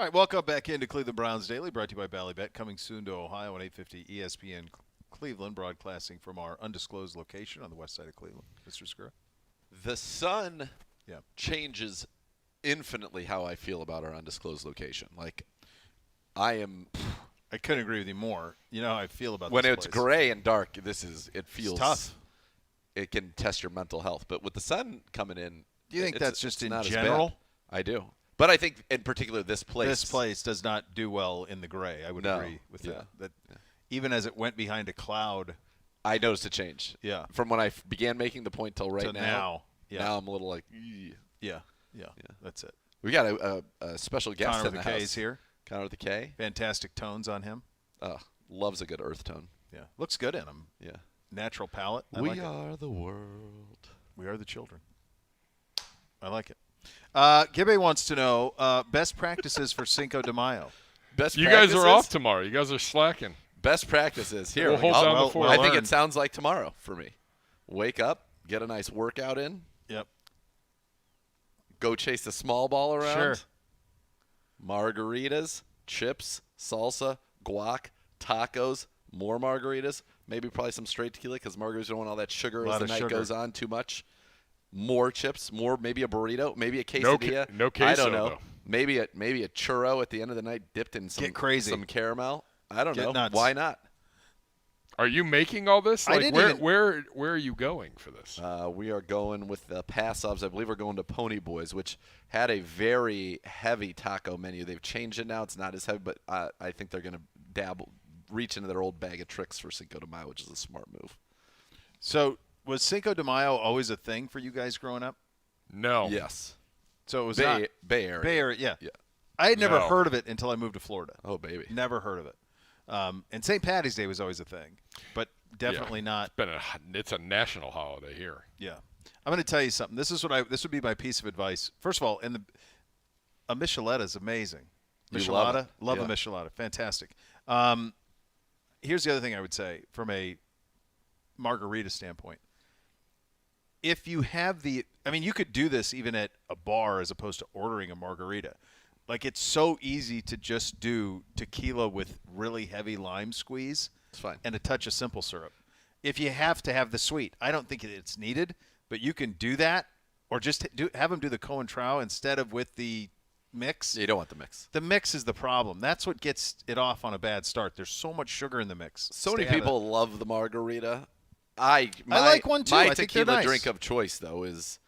All right, welcome back into Cleveland Browns Daily, brought to you by Ballybet, coming soon to Ohio on 850 ESPN Cleveland, broadcasting from our undisclosed location on the west side of Cleveland. Mr. Skura? The sun changes infinitely how I feel about our undisclosed location. Like, I couldn't agree with you more. You know how I feel about when this it's place. gray and dark. It feels tough. It can test your mental health. But with the sun coming in, do you think that's just in not general? I do. But I think in particular this place. This place does not do well in the gray. I would agree with that. Even as it went behind a cloud, I noticed a change. Yeah. From when I began making the point till right now. Now I'm a little like, yeah. That's it. We got a special guest Connor in the with the house. K's here. Connor with the K. Fantastic tones on him. Loves a good earth tone. Yeah. Looks good in him. Yeah. Natural palette. We are the world. We are the children. I like it. Gibbe wants to know best practices for Cinco de Mayo. You guys are off tomorrow. You guys are slacking. Best practices. Here. We'll hold down the fort. I think it sounds like tomorrow for me. Wake up, get a nice workout in. Yep. Go chase the small ball around. Sure. Margaritas, chips, salsa, guac, tacos, more margaritas. Maybe probably some straight tequila because margaritas don't want all that sugar as the night goes on too much. More chips, maybe a burrito, maybe a quesadilla. No queso, I don't know. Though. Maybe a churro at the end of the night dipped in some caramel. I don't know. Nuts. Why not? Are you making all this? Like, where are you going for this? We are going with the pass-offs. I believe we're going to Pony Boys, which had a very heavy taco menu. They've changed it now. It's not as heavy, but I think they're going to reach into their old bag of tricks for Cinco de Mayo, which is a smart move. So was Cinco de Mayo always a thing for you guys growing up? No. Yes. So it was Bay Area. Bay Area, yeah. I had never heard of it until I moved to Florida. Oh, baby. Never heard of it. And St. Patty's Day was always a thing, but definitely not. It's a national holiday here. Yeah. I'm going to tell you something. This would be my piece of advice. First of all, a michelada is amazing. Michelada, love a michelada. Fantastic. Here's the other thing I would say from a margarita standpoint. If you have you could do this even at a bar as opposed to ordering a margarita. Like, it's so easy to just do tequila with really heavy lime squeeze. It's fine. And a touch of simple syrup. If you have to have the sweet, I don't think it's needed, but you can do that, or just have them do the Cointreau instead of with the mix. You don't want the mix. The mix is the problem. That's what gets it off on a bad start. There's so much sugar in the mix. So many people love the margarita. I like one too. My I think they're tequila nice. drink of choice, though, is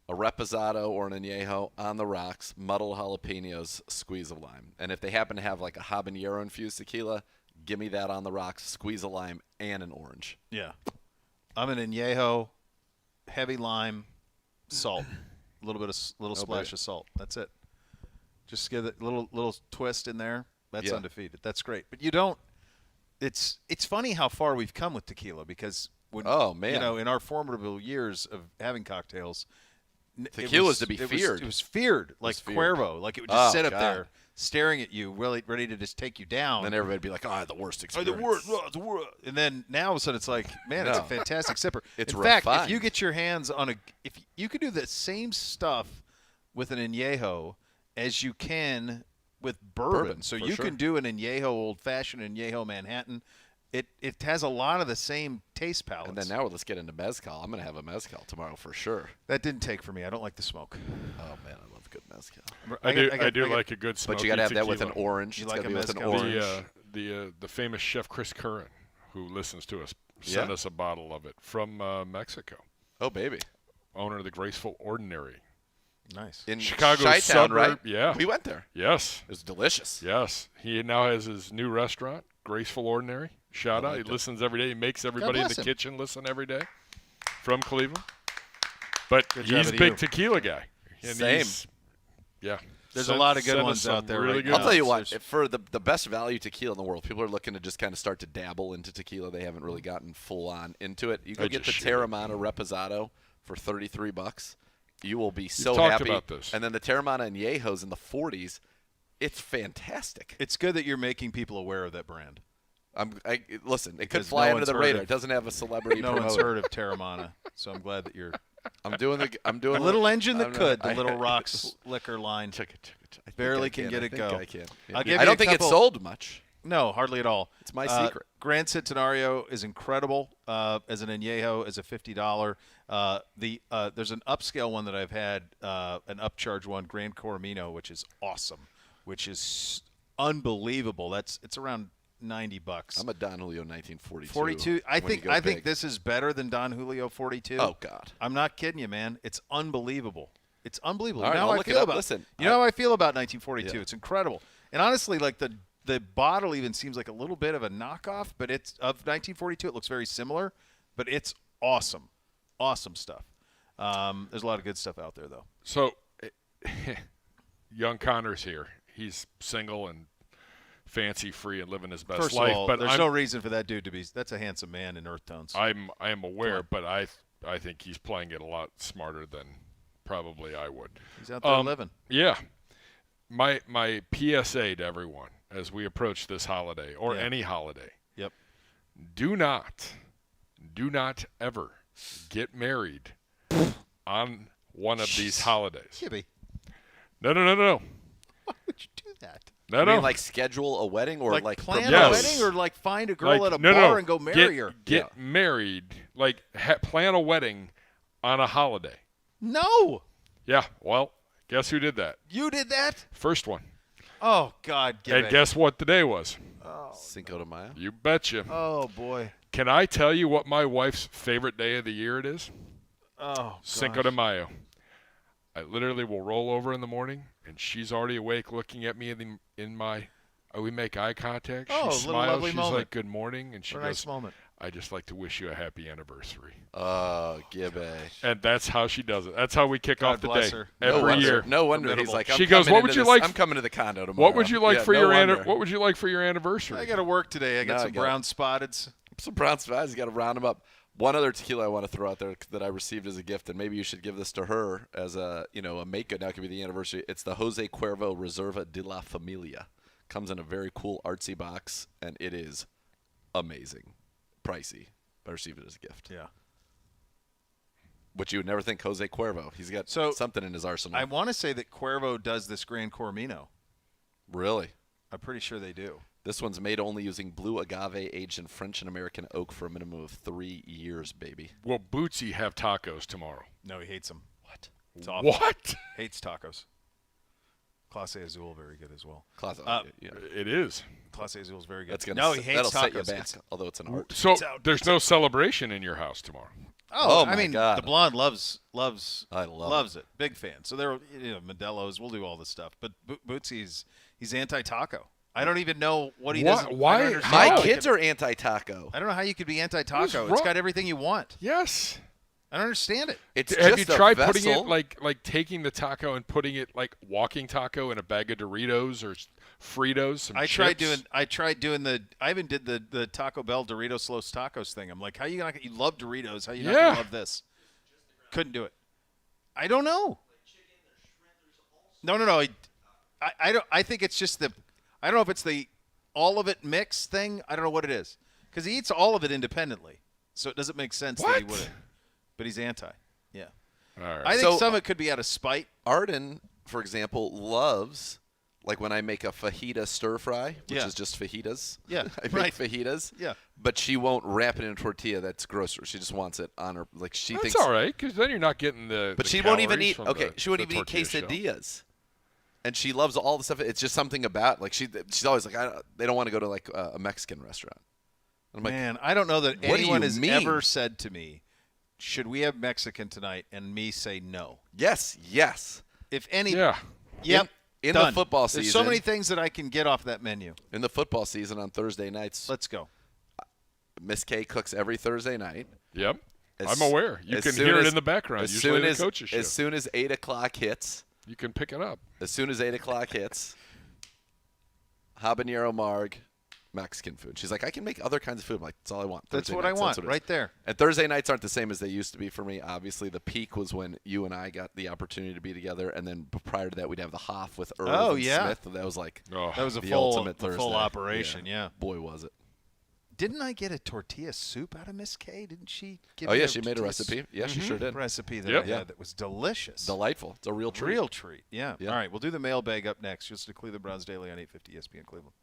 a reposado or an añejo on the rocks, muddled jalapenos, squeeze of lime. And if they happen to have like a habanero-infused tequila, give me that on the rocks, squeeze a lime, and an orange. Yeah. I'm an añejo, heavy lime, salt, a little splash of salt. That's it. Just give it a little twist in there. That's undefeated. That's great. But you don't. It's funny how far we've come with tequila because when in our formidable years of having cocktails, tequila was to be feared. It was feared, like Cuervo. Like, it would just sit up there staring at you, really ready to just take you down. And then everybody would be like, "Oh, the worst experience." The worst. And then now all of a sudden it's like, man, it's a fantastic sipper. It's in fact, refined. if you get your hands on if you could do the same stuff with an añejo as you can with bourbon. So you can do an añejo old-fashioned, añejo Manhattan. It has a lot of the same taste palettes. And then now let's get into mezcal. I'm going to have a mezcal tomorrow for sure. That didn't take for me. I don't like the smoke. Oh, man, I love good mezcal. I do like a good smoky But you got to have tequila. that with an orange. You It's like gotta a be with an mezcal? orange. The famous chef Chris Curran, who listens to us, sent us a bottle of it from Mexico. Oh, baby. Owner of the Graceful Ordinary. Nice. In Chicago Chi-Town, suburb, right? Yeah. We went there. Yes. It was delicious. Yes. He now has his new restaurant, Graceful Ordinary. Shout out. He listens every day. He makes everybody in the kitchen listen every day from Cleveland. But he's a big tequila guy. And Same. Yeah. There's a lot of good ones out there right now. I'll tell you what, for the best value tequila in the world, people are looking to just kind of start to dabble into tequila. They haven't really gotten full on into it. You go get the Terramana Reposado for $33. You will be so happy. About this. And then the Terramana Añejos in the 40s, it's fantastic. It's good that you're making people aware of that brand. Listen, it could fly under the radar. It doesn't have a celebrity No promoter. one's heard of Terramana, so I'm glad that you're I'm doing a little engine that could. The Little Rocks liquor line. Barely can get it go. I can. I don't think it sold much. No, hardly at all. It's my secret. Grand Centenario is incredible as an añejo, as a $50. There's an upscale one that I've had, an upcharge one, Grand Coromino, which is awesome, which is unbelievable. It's around $90. I'm a Don Julio 1942. 42. I think this is better than Don Julio 42. Oh God. I'm not kidding you, man. It's unbelievable. It's unbelievable. All right, you know I'll how look I feel it up. about Listen, you know how I feel about 1942. Yeah. It's incredible. And honestly, like the bottle even seems like a little bit of a knockoff, but it's of 1942. It looks very similar, but it's awesome. Awesome stuff. There's a lot of good stuff out there, though. So, young Connor's here. He's single and fancy-free and living his best First life. of all, but there's no reason for that dude to be. That's a handsome man in earth tones. I am aware, but I think he's playing it a lot smarter than probably I would. He's out there living. Yeah. My PSA to everyone as we approach this holiday or any holiday. Yep. Do not ever get married on one of these holidays. Gibby. No. Why would you do that? No. I mean, like schedule a wedding or like plan Yes. a wedding or like find a girl like, at a bar and go marry her. Get married. Like plan a wedding on a holiday. No. Yeah. Well, guess who did that? You did that? First one. Oh God. And guess what the day was? Cinco de Mayo. You betcha. Oh boy. Can I tell you what my wife's favorite day of the year it is? Oh. Cinco de Mayo. I literally will roll over in the morning, and she's already awake, looking at me in my. We make eye contact. Oh, she a little smiles. lovely She's moment. like, "Good morning," and she goes, Nice moment. "I just like to wish you a happy anniversary." Oh, Gibby. And that's how she does it. That's how we kick God off the bless day her. every year. No wonder he's like. She goes, "What would you like? I'm coming to the condo tomorrow." What would you like for no your wonder. What would you like for your anniversary?" I got to work today. I got some brown spotteds. Some brown spies. You got to round them up. One other tequila I want to throw out there that I received as a gift, and maybe you should give this to her as a make good. Now it could be the anniversary. It's the Jose Cuervo Reserva de la Familia. Comes in a very cool artsy box, and it is amazing. Pricey, but I received it as a gift. Yeah. Which you would never think Jose Cuervo. He's got something in his arsenal. I want to say that Cuervo does this Grand Coromino. Really? I'm pretty sure they do. This one's made only using blue agave aged in French and American oak for a minimum of 3 years, baby. Will Bootsy have tacos tomorrow? No, he hates them. What? It's awful. What? Hates tacos. Clase Azul, very good as well. It is. Clase Azul is very good. That's he hates that'll tacos. set you back, although it's an art. So there's no celebration in your house tomorrow. Oh, I mean, God. the blonde loves it. Big fan. So they're Modelo's. We'll do all this stuff. But Bootsy's he's anti-taco. I don't even know what he does. Why? My kids are anti-taco. I don't know how you could be anti-taco. It's got everything you want. Yes. I don't understand it. Have you tried putting it like taking the taco and putting it like walking taco in a bag of Doritos or Fritos? I tried doing I even did the Taco Bell Doritos Los Tacos thing. I'm like, how you love Doritos? How you not gonna love this? Couldn't do it. I don't know. No. I don't. I think it's just I don't know if it's the all of it mix thing. I don't know what it is because he eats all of it independently, so it doesn't make sense that he wouldn't. But he's anti. Yeah. All right. I think some of it could be out of spite. Arden, for example, loves like when I make a fajita stir fry, which is just fajitas. Yeah. I make fajitas. Yeah. But she won't wrap it in a tortilla. That's grosser. She just wants it on her. Like she thinks. That's all right because then you're not getting the. But the she won't even calories eat. from Okay, she won't the even eat tortilla shell. quesadillas. And she loves all the stuff. It's just something about like she's always like they don't want to go to like a Mexican restaurant. And I'm like, man, I don't know that what anyone do you has mean? ever said to me, should we have Mexican tonight? And me say no. Yes. If any. Yeah. Yep. In done. the football season. There's so many things that I can get off that menu. In the football season on Thursday nights. Let's go. Miss K cooks every Thursday night. Yep. I'm aware. You can hear it in the background. Usually the coach's show. As soon as 8 o'clock hits. You can pick it up. As soon as 8 o'clock hits, habanero marg, Mexican food. She's like, I can make other kinds of food. I'm like, that's all I want. That's what I want right there. And Thursday nights aren't the same as they used to be for me. Obviously, the peak was when you and I got the opportunity to be together, and then prior to that, we'd have the Hoff with Irv and Smith. That was like that was the ultimate Thursday. full operation. Yeah. Boy, was it. Didn't I get a tortilla soup out of Miss K? Didn't she give Oh, me yeah, a she made a recipe. Yeah, she sure did. Recipe that Yep. I had that was delicious. Delightful. It's a real treat. Real treat, yeah. Yeah. All right, we'll do the mailbag up next. Just to Cleveland Browns Daily on 850 ESPN Cleveland.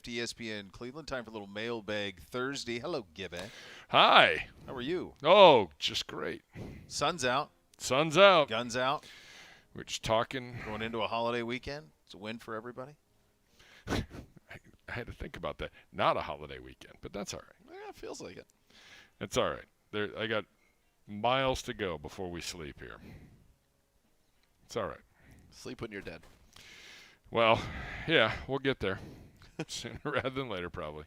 ESPN Cleveland. Time for a little mailbag Thursday. Hello, Gibby. Hi. How are you? Oh, just great. Sun's out. Sun's out. Guns out. We're just talking. Going into a holiday weekend. It's a win for everybody. I had to think about that. Not a holiday weekend, but that's all right. Yeah, it feels like it. It's all right. I got miles to go before we sleep here. It's all right. Sleep when you're dead. Well, yeah, we'll get there. Sooner rather than later, probably.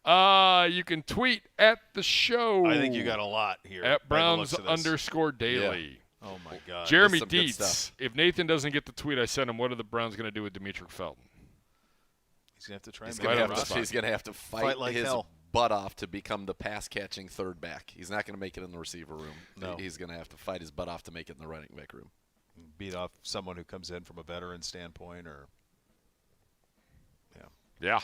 You can tweet at the show. I think you got a lot here. At Browns_Daily. Yeah. Oh, my God. Jeremy Dietz. If Nathan doesn't get the tweet I sent him, what are the Browns going to do with Demetric Felton? He's going to have to try and He's going to have to fight like his hell. butt off to become the pass-catching third back. He's not going to make it in the receiver room. No. He's going to have to fight his butt off to make it in the running back room. Beat off someone who comes in from a veteran standpoint, or Yeah.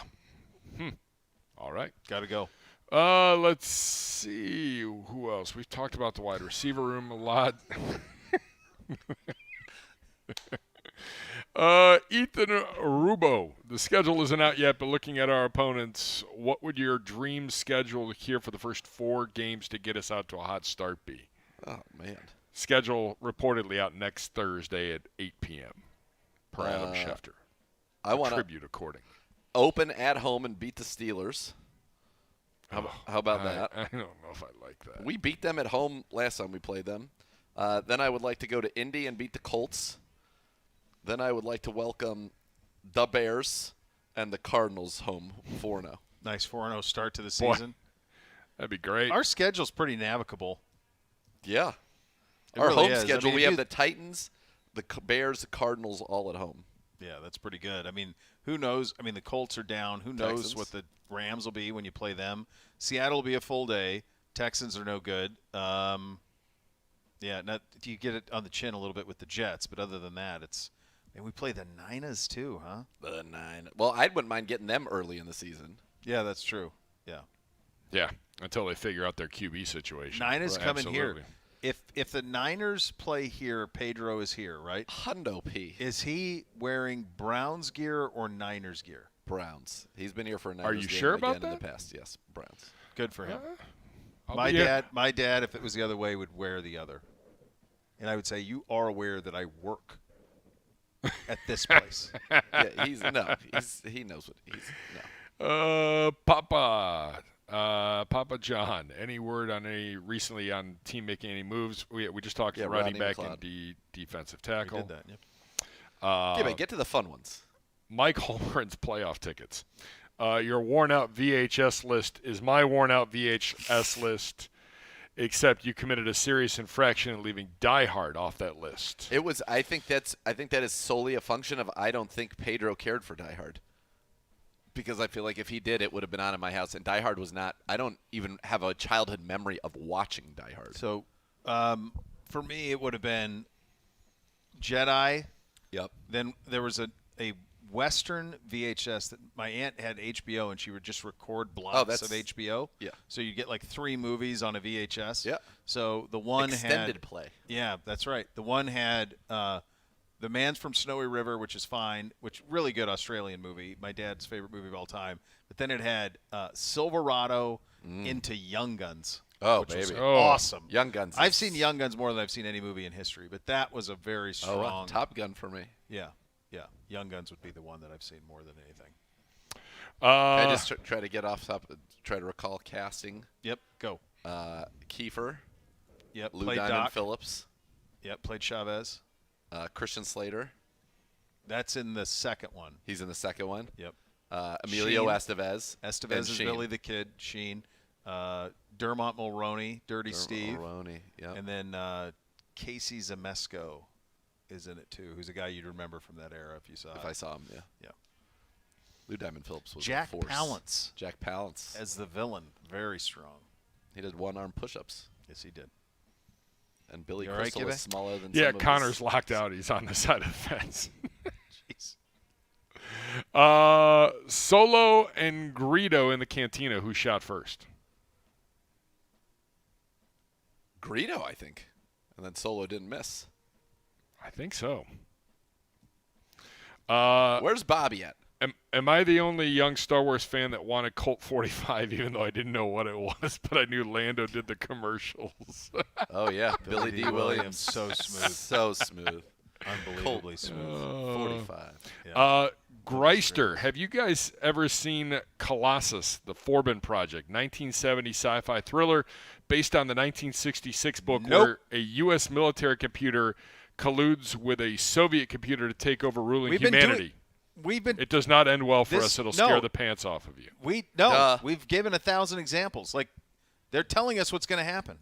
All right. Got to go. Let's see. Who else? We've talked about the wide receiver room a lot. Ethan Rubo. The schedule isn't out yet, but looking at our opponents, what would your dream schedule here for the first 4 games to get us out to a hot start be? Oh, man. Schedule reportedly out next Thursday at 8 p.m. per Adam Schefter. I want to tribute according. Open at home and beat the Steelers. How about that? I don't know if I like that. We beat them at home last time we played them. Then I would like to go to Indy and beat the Colts. Then I would like to welcome the Bears and the Cardinals home 4-0. Nice 4-0 start to the season. Boy, that'd be great. Our schedule's pretty navigable. Yeah. It Our really home is. schedule, I mean, we have the Titans, the Bears, the Cardinals all at home. Yeah, that's pretty good. I mean, who knows? I mean, the Colts are down. Who knows Texans. what the Rams will be when you play them? Seattle will be a full day. Texans are no good. Yeah, you get it on the chin a little bit with the Jets, but other than that, it's. And we play the Niners too, huh? The Nine. Well, I wouldn't mind getting them early in the season. Yeah, that's true. Yeah. Yeah, until they figure out their QB situation. Niners Right. coming Absolutely. here. If the Niners play here, Pedro is here, right? Hundo P. Is he wearing Browns gear or Niners gear? Browns. He's been here for a Niners Are you game sure about again in that? the past. Yes, Browns. Good for him. I'll My be- dad, if it was the other way, would wear the other. And I would say, you are aware that I work at this place. Yeah, he knows what he's no. Papa John. Any word on recently on team making any moves? We just talked Yeah, Rodney Rodney back McLeod. in defensive tackle. We did that, yep. Yeah, but get to the fun ones. Mike Holmgren's playoff tickets. Your worn-out VHS list is my worn-out VHS list, except you committed a serious infraction in leaving Die Hard off that list. It was. I think that is solely a function of I don't think Pedro cared for Die Hard. Because I feel like if he did, it would have been on in my house. And Die Hard was not. I don't even have a childhood memory of watching Die Hard. So, for me, it would have been Jedi. Yep. Then there was a Western VHS that my aunt had HBO, and she would just record blocks of HBO. Yeah. So you get like 3 movies on a VHS. Yeah. So the one Extended had play. Yeah, that's right. The one had The Man's from Snowy River, which is fine, which really good Australian movie, my dad's favorite movie of all time. But then it had Silverado into Young Guns. Oh, which was baby. awesome. Young Guns. I've seen Young Guns more than I've seen any movie in history, but that was a very strong. Top Gun for me. Yeah. Young Guns would be the one that I've seen more than anything. I just try to get off top. Try to recall casting. Yep. Go. Kiefer. Yep. Lou Played Diamond Doc. Phillips. Yep. Played Chavez. Christian Slater. That's in the second one. He's in the second one. Yep. Emilio Sheen. Estevez. Estevez is Sheen. Billy the Kid. Sheen. Dermot Mulroney. Dirty Steve. Mulroney. Yep. And then Casey Zamesco is in it too, who's a guy you'd remember from that era if you saw it. If I saw him, yeah. Yeah. Lou Diamond Phillips was Jack a force. Palance. Jack Palance. As the villain. Very strong. He did one-arm push-ups. Yes, he did. And Billy You all right, Crystal Gibby? is smaller than Yeah, some of Connor's his... locked out. He's on the side of the fence. Jeez. Solo and Greedo in the cantina. Who shot first? Greedo, I think. And then Solo didn't miss. I think so. Where's Bobby at? Am I the only young Star Wars fan that wanted Colt 45, even though I didn't know what it was, but I knew Lando did the commercials? Oh, yeah. Billy D. Williams. So smooth. So smooth. Unbelievably smooth. 45. Yeah. Greister, have you guys ever seen Colossus, the Forbin Project, 1970 sci-fi thriller based on the 1966 book where a U.S. military computer colludes with a Soviet computer to take over ruling humanity? It does not end well for us. It'll scare the pants off of you. We've given 1,000 examples. Like, they're telling us what's going to happen.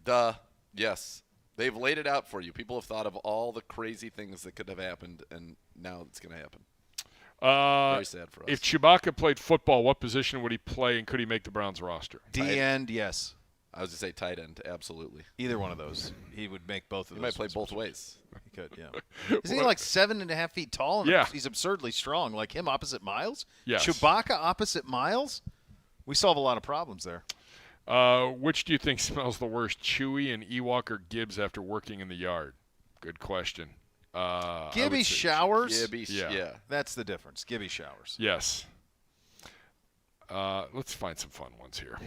Yes. They've laid it out for you. People have thought of all the crazy things that could have happened, and now it's going to happen. Very sad for us. If Chewbacca played football, what position would he play, and could he make the Browns roster? D-end, yes. I was going to say tight end, absolutely. Either one of those. He would make both of those. He might play both ways. He could, yeah. Isn't he like 7.5 feet tall? And Yeah. He's absurdly strong. Like him opposite Miles? Yes. Chewbacca opposite Miles? We solve a lot of problems there. Which do you think smells the worst, Chewie and Ewok or Gibbs after working in the yard? Good question. Gibby showers? Gibby, yeah. That's the difference. Gibby showers. Yes. Let's find some fun ones here.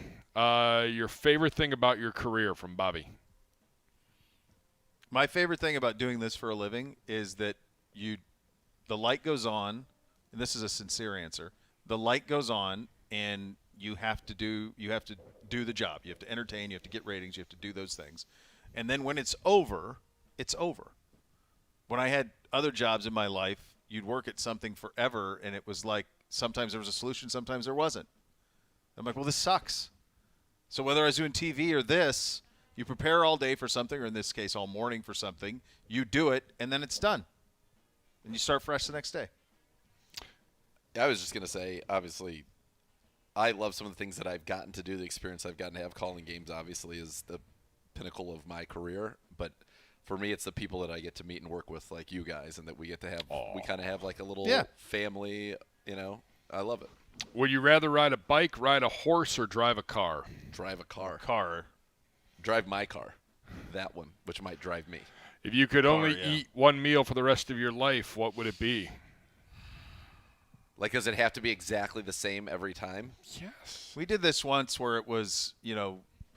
Your favorite thing about your career from Bobby? My favorite thing about doing this for a living is that the light goes on, and this is a sincere answer. The light goes on, and you have to do the job. You have to entertain. You have to get ratings. You have to do those things. And then when it's over, it's over. When I had other jobs in my life, you'd work at something forever, and it was like sometimes there was a solution, sometimes there wasn't. I'm like, well, this sucks. So whether I was doing TV or this, you prepare all day for something, or in this case, all morning for something. You do it, and then it's done. And you start fresh the next day. I was just going to say, obviously, I love some of the things that I've gotten to do. The experience I've gotten to have calling games, obviously, is the pinnacle of my career. But for me, it's the people that I get to meet and work with, like you guys, and that we get to have. We kind of have like a little family. I love it. Would you rather ride a bike, ride a horse, or drive a car? Drive a car. Drive my car. That one, which might drive me. If you could only eat one meal for the rest of your life, what would it be? Like, does it have to be exactly the same every time? Yes. We did this once where it was,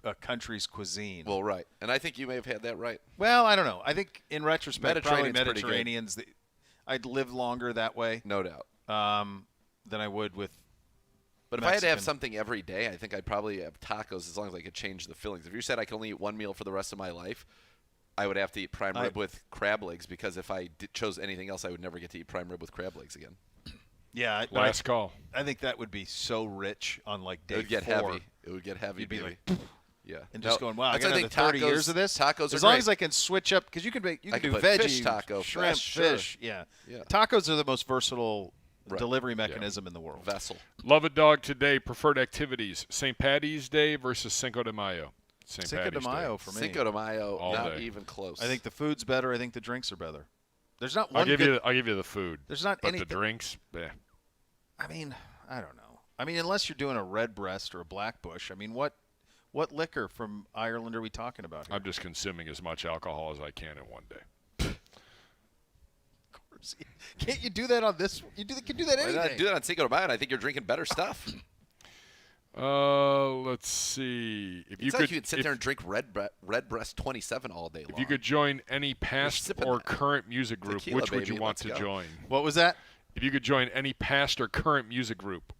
a country's cuisine. Well, right. And I think you may have had that right. Well, I don't know. I think in retrospect, probably Mediterranean's Mediterraneans, I'd live longer that way. No doubt. Than I would with But if I had to have something every day, I think I'd probably have tacos as long as I could change the fillings. If you said I could only eat one meal for the rest of my life, I would have to eat prime rib with crab legs, because if I chose anything else, I would never get to eat prime rib with crab legs again. Yeah. Last call. I think that would be so rich on like day 4. It would get heavy. It would get heavy. You'd be baby. like, yeah. And just going, wow, I that's got why another 30 years of this. Tacos are as long great. as I can switch up, because you can do put veggie, fish taco, shrimp, fish. Yeah. Tacos are the most versatile delivery mechanism in the world. Vessel. Love a dog today. Preferred activities: St. Patty's Day versus Cinco de Mayo. Cinco de Mayo for me. Cinco de Mayo, all not day. even close. I think the food's better. I think the drinks are better. There's not one. I'll give you the food. There's not but anything. the drinks. I mean, I don't know. I mean, unless you're doing a red breast or a black bush. I mean, what liquor from Ireland are we talking about here? I'm just consuming as much alcohol as I can in one day. Can't you do that on this? You can do that any day. Do that on Cinco de Mayo, and I think you're drinking better stuff. Let's see. If you could sit there and drink Red Breast 27 all day long. If you could join any past or current music group, Tequila, which would baby, you want let's to go. join? What was that? If you could join any past or current music group.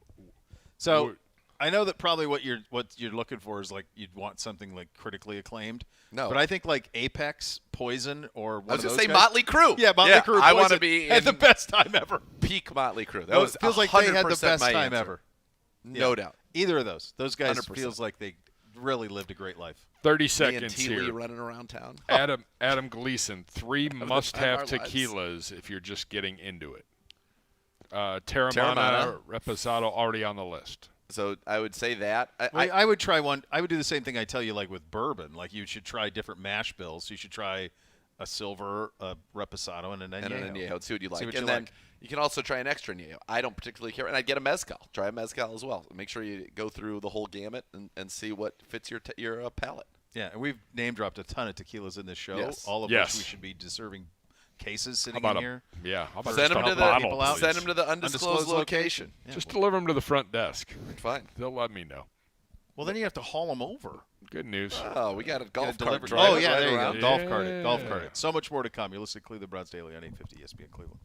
So I know that probably what you're looking for is like you'd want something like critically acclaimed. No. But I think like Apex, Poison, or one I was of going those to say guys. Motley Crue. Yeah, Motley Crue. I want to Poison be had the best time ever. Peak Motley Crue. That No, was it feels like they had the 100% best my time answer. ever. No doubt. Either of those. Those guys 100%. feels like they really lived a great life. 30 Me and seconds T. Lee here. running around town. Adam Gleason, 3 must-have our lives. tequilas if you're just getting into it. Terramana, Terramana. Reposado already on the list. So I would say that. I would try one. I would do the same thing I tell you, like with bourbon. Like you should try different mash bills. You should try a silver, a reposado, and an añejo. And an añejo. See what you like. See what and you then like. you can also try an extra añejo. I don't particularly care. And I'd get a mezcal. Try a mezcal as well. Make sure you go through the whole gamut and see what fits your palate. Yeah, and we've name dropped a ton of tequilas in this show. Yes. All of Yes. which we should be deserving cases How sitting about in here. how about Send just them a to bottle, people out. please? Send them to the undisclosed location. Yeah. Just deliver them to the front desk. Fine. They'll let me know. Well, then you have to haul them over. Good news. Oh, we got a golf cart. Delivered. drive Oh it yeah, right there you around. go. Golf cart it. Golf Yeah. cart it. So much more to come. You're listening to Cleveland Browns Daily on 850 ESPN Cleveland.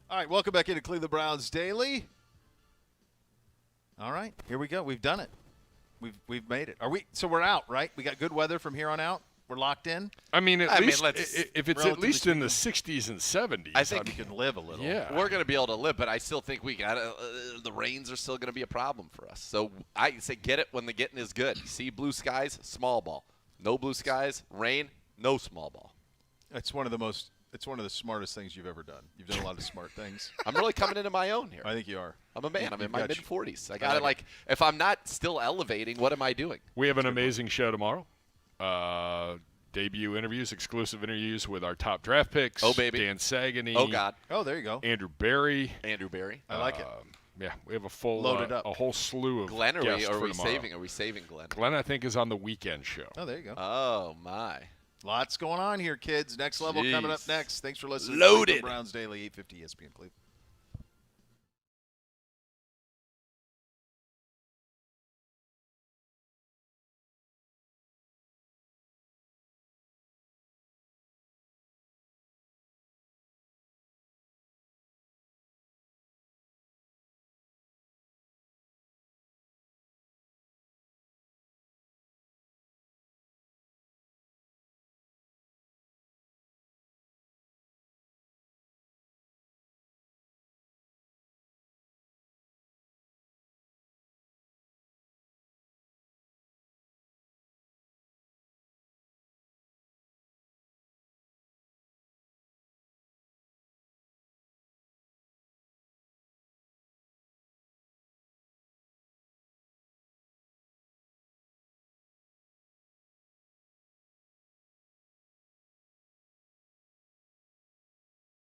All right, welcome back into Cleveland Browns Daily. All right, here we go. We've done it. We've made it. So we're out, right? We got good weather from here on out. We're locked in. I mean, if it's at least in the 60s and 70s, I think we can live a little. Yeah, we're going to be able to live, but I still think we got the rains are still going to be a problem for us. So I say get it when the getting is good. See blue skies, small ball. No blue skies, rain, no small ball. It's one of the smartest things you've ever done. You've done a lot of smart things. I'm really coming into my own here. I think you are. I'm a man. I'm in my mid-40s. I got to, if I'm not still elevating, what am I doing? We have an amazing show tomorrow. Debut interviews, exclusive interviews with our top draft picks. Oh, baby. Dan Sagany. Oh, God. Oh, there you go. Andrew Berry. I like it. Yeah, we have a full loaded up. A whole slew of Glenn, guests are for we tomorrow. saving? Are we saving Glenn? Glenn, I think, is on the weekend show. Oh, there you go. Oh, my. Lots going on here, kids. Next level coming up next. Thanks for listening. Loaded. Browns Daily, 850 ESPN Cleveland.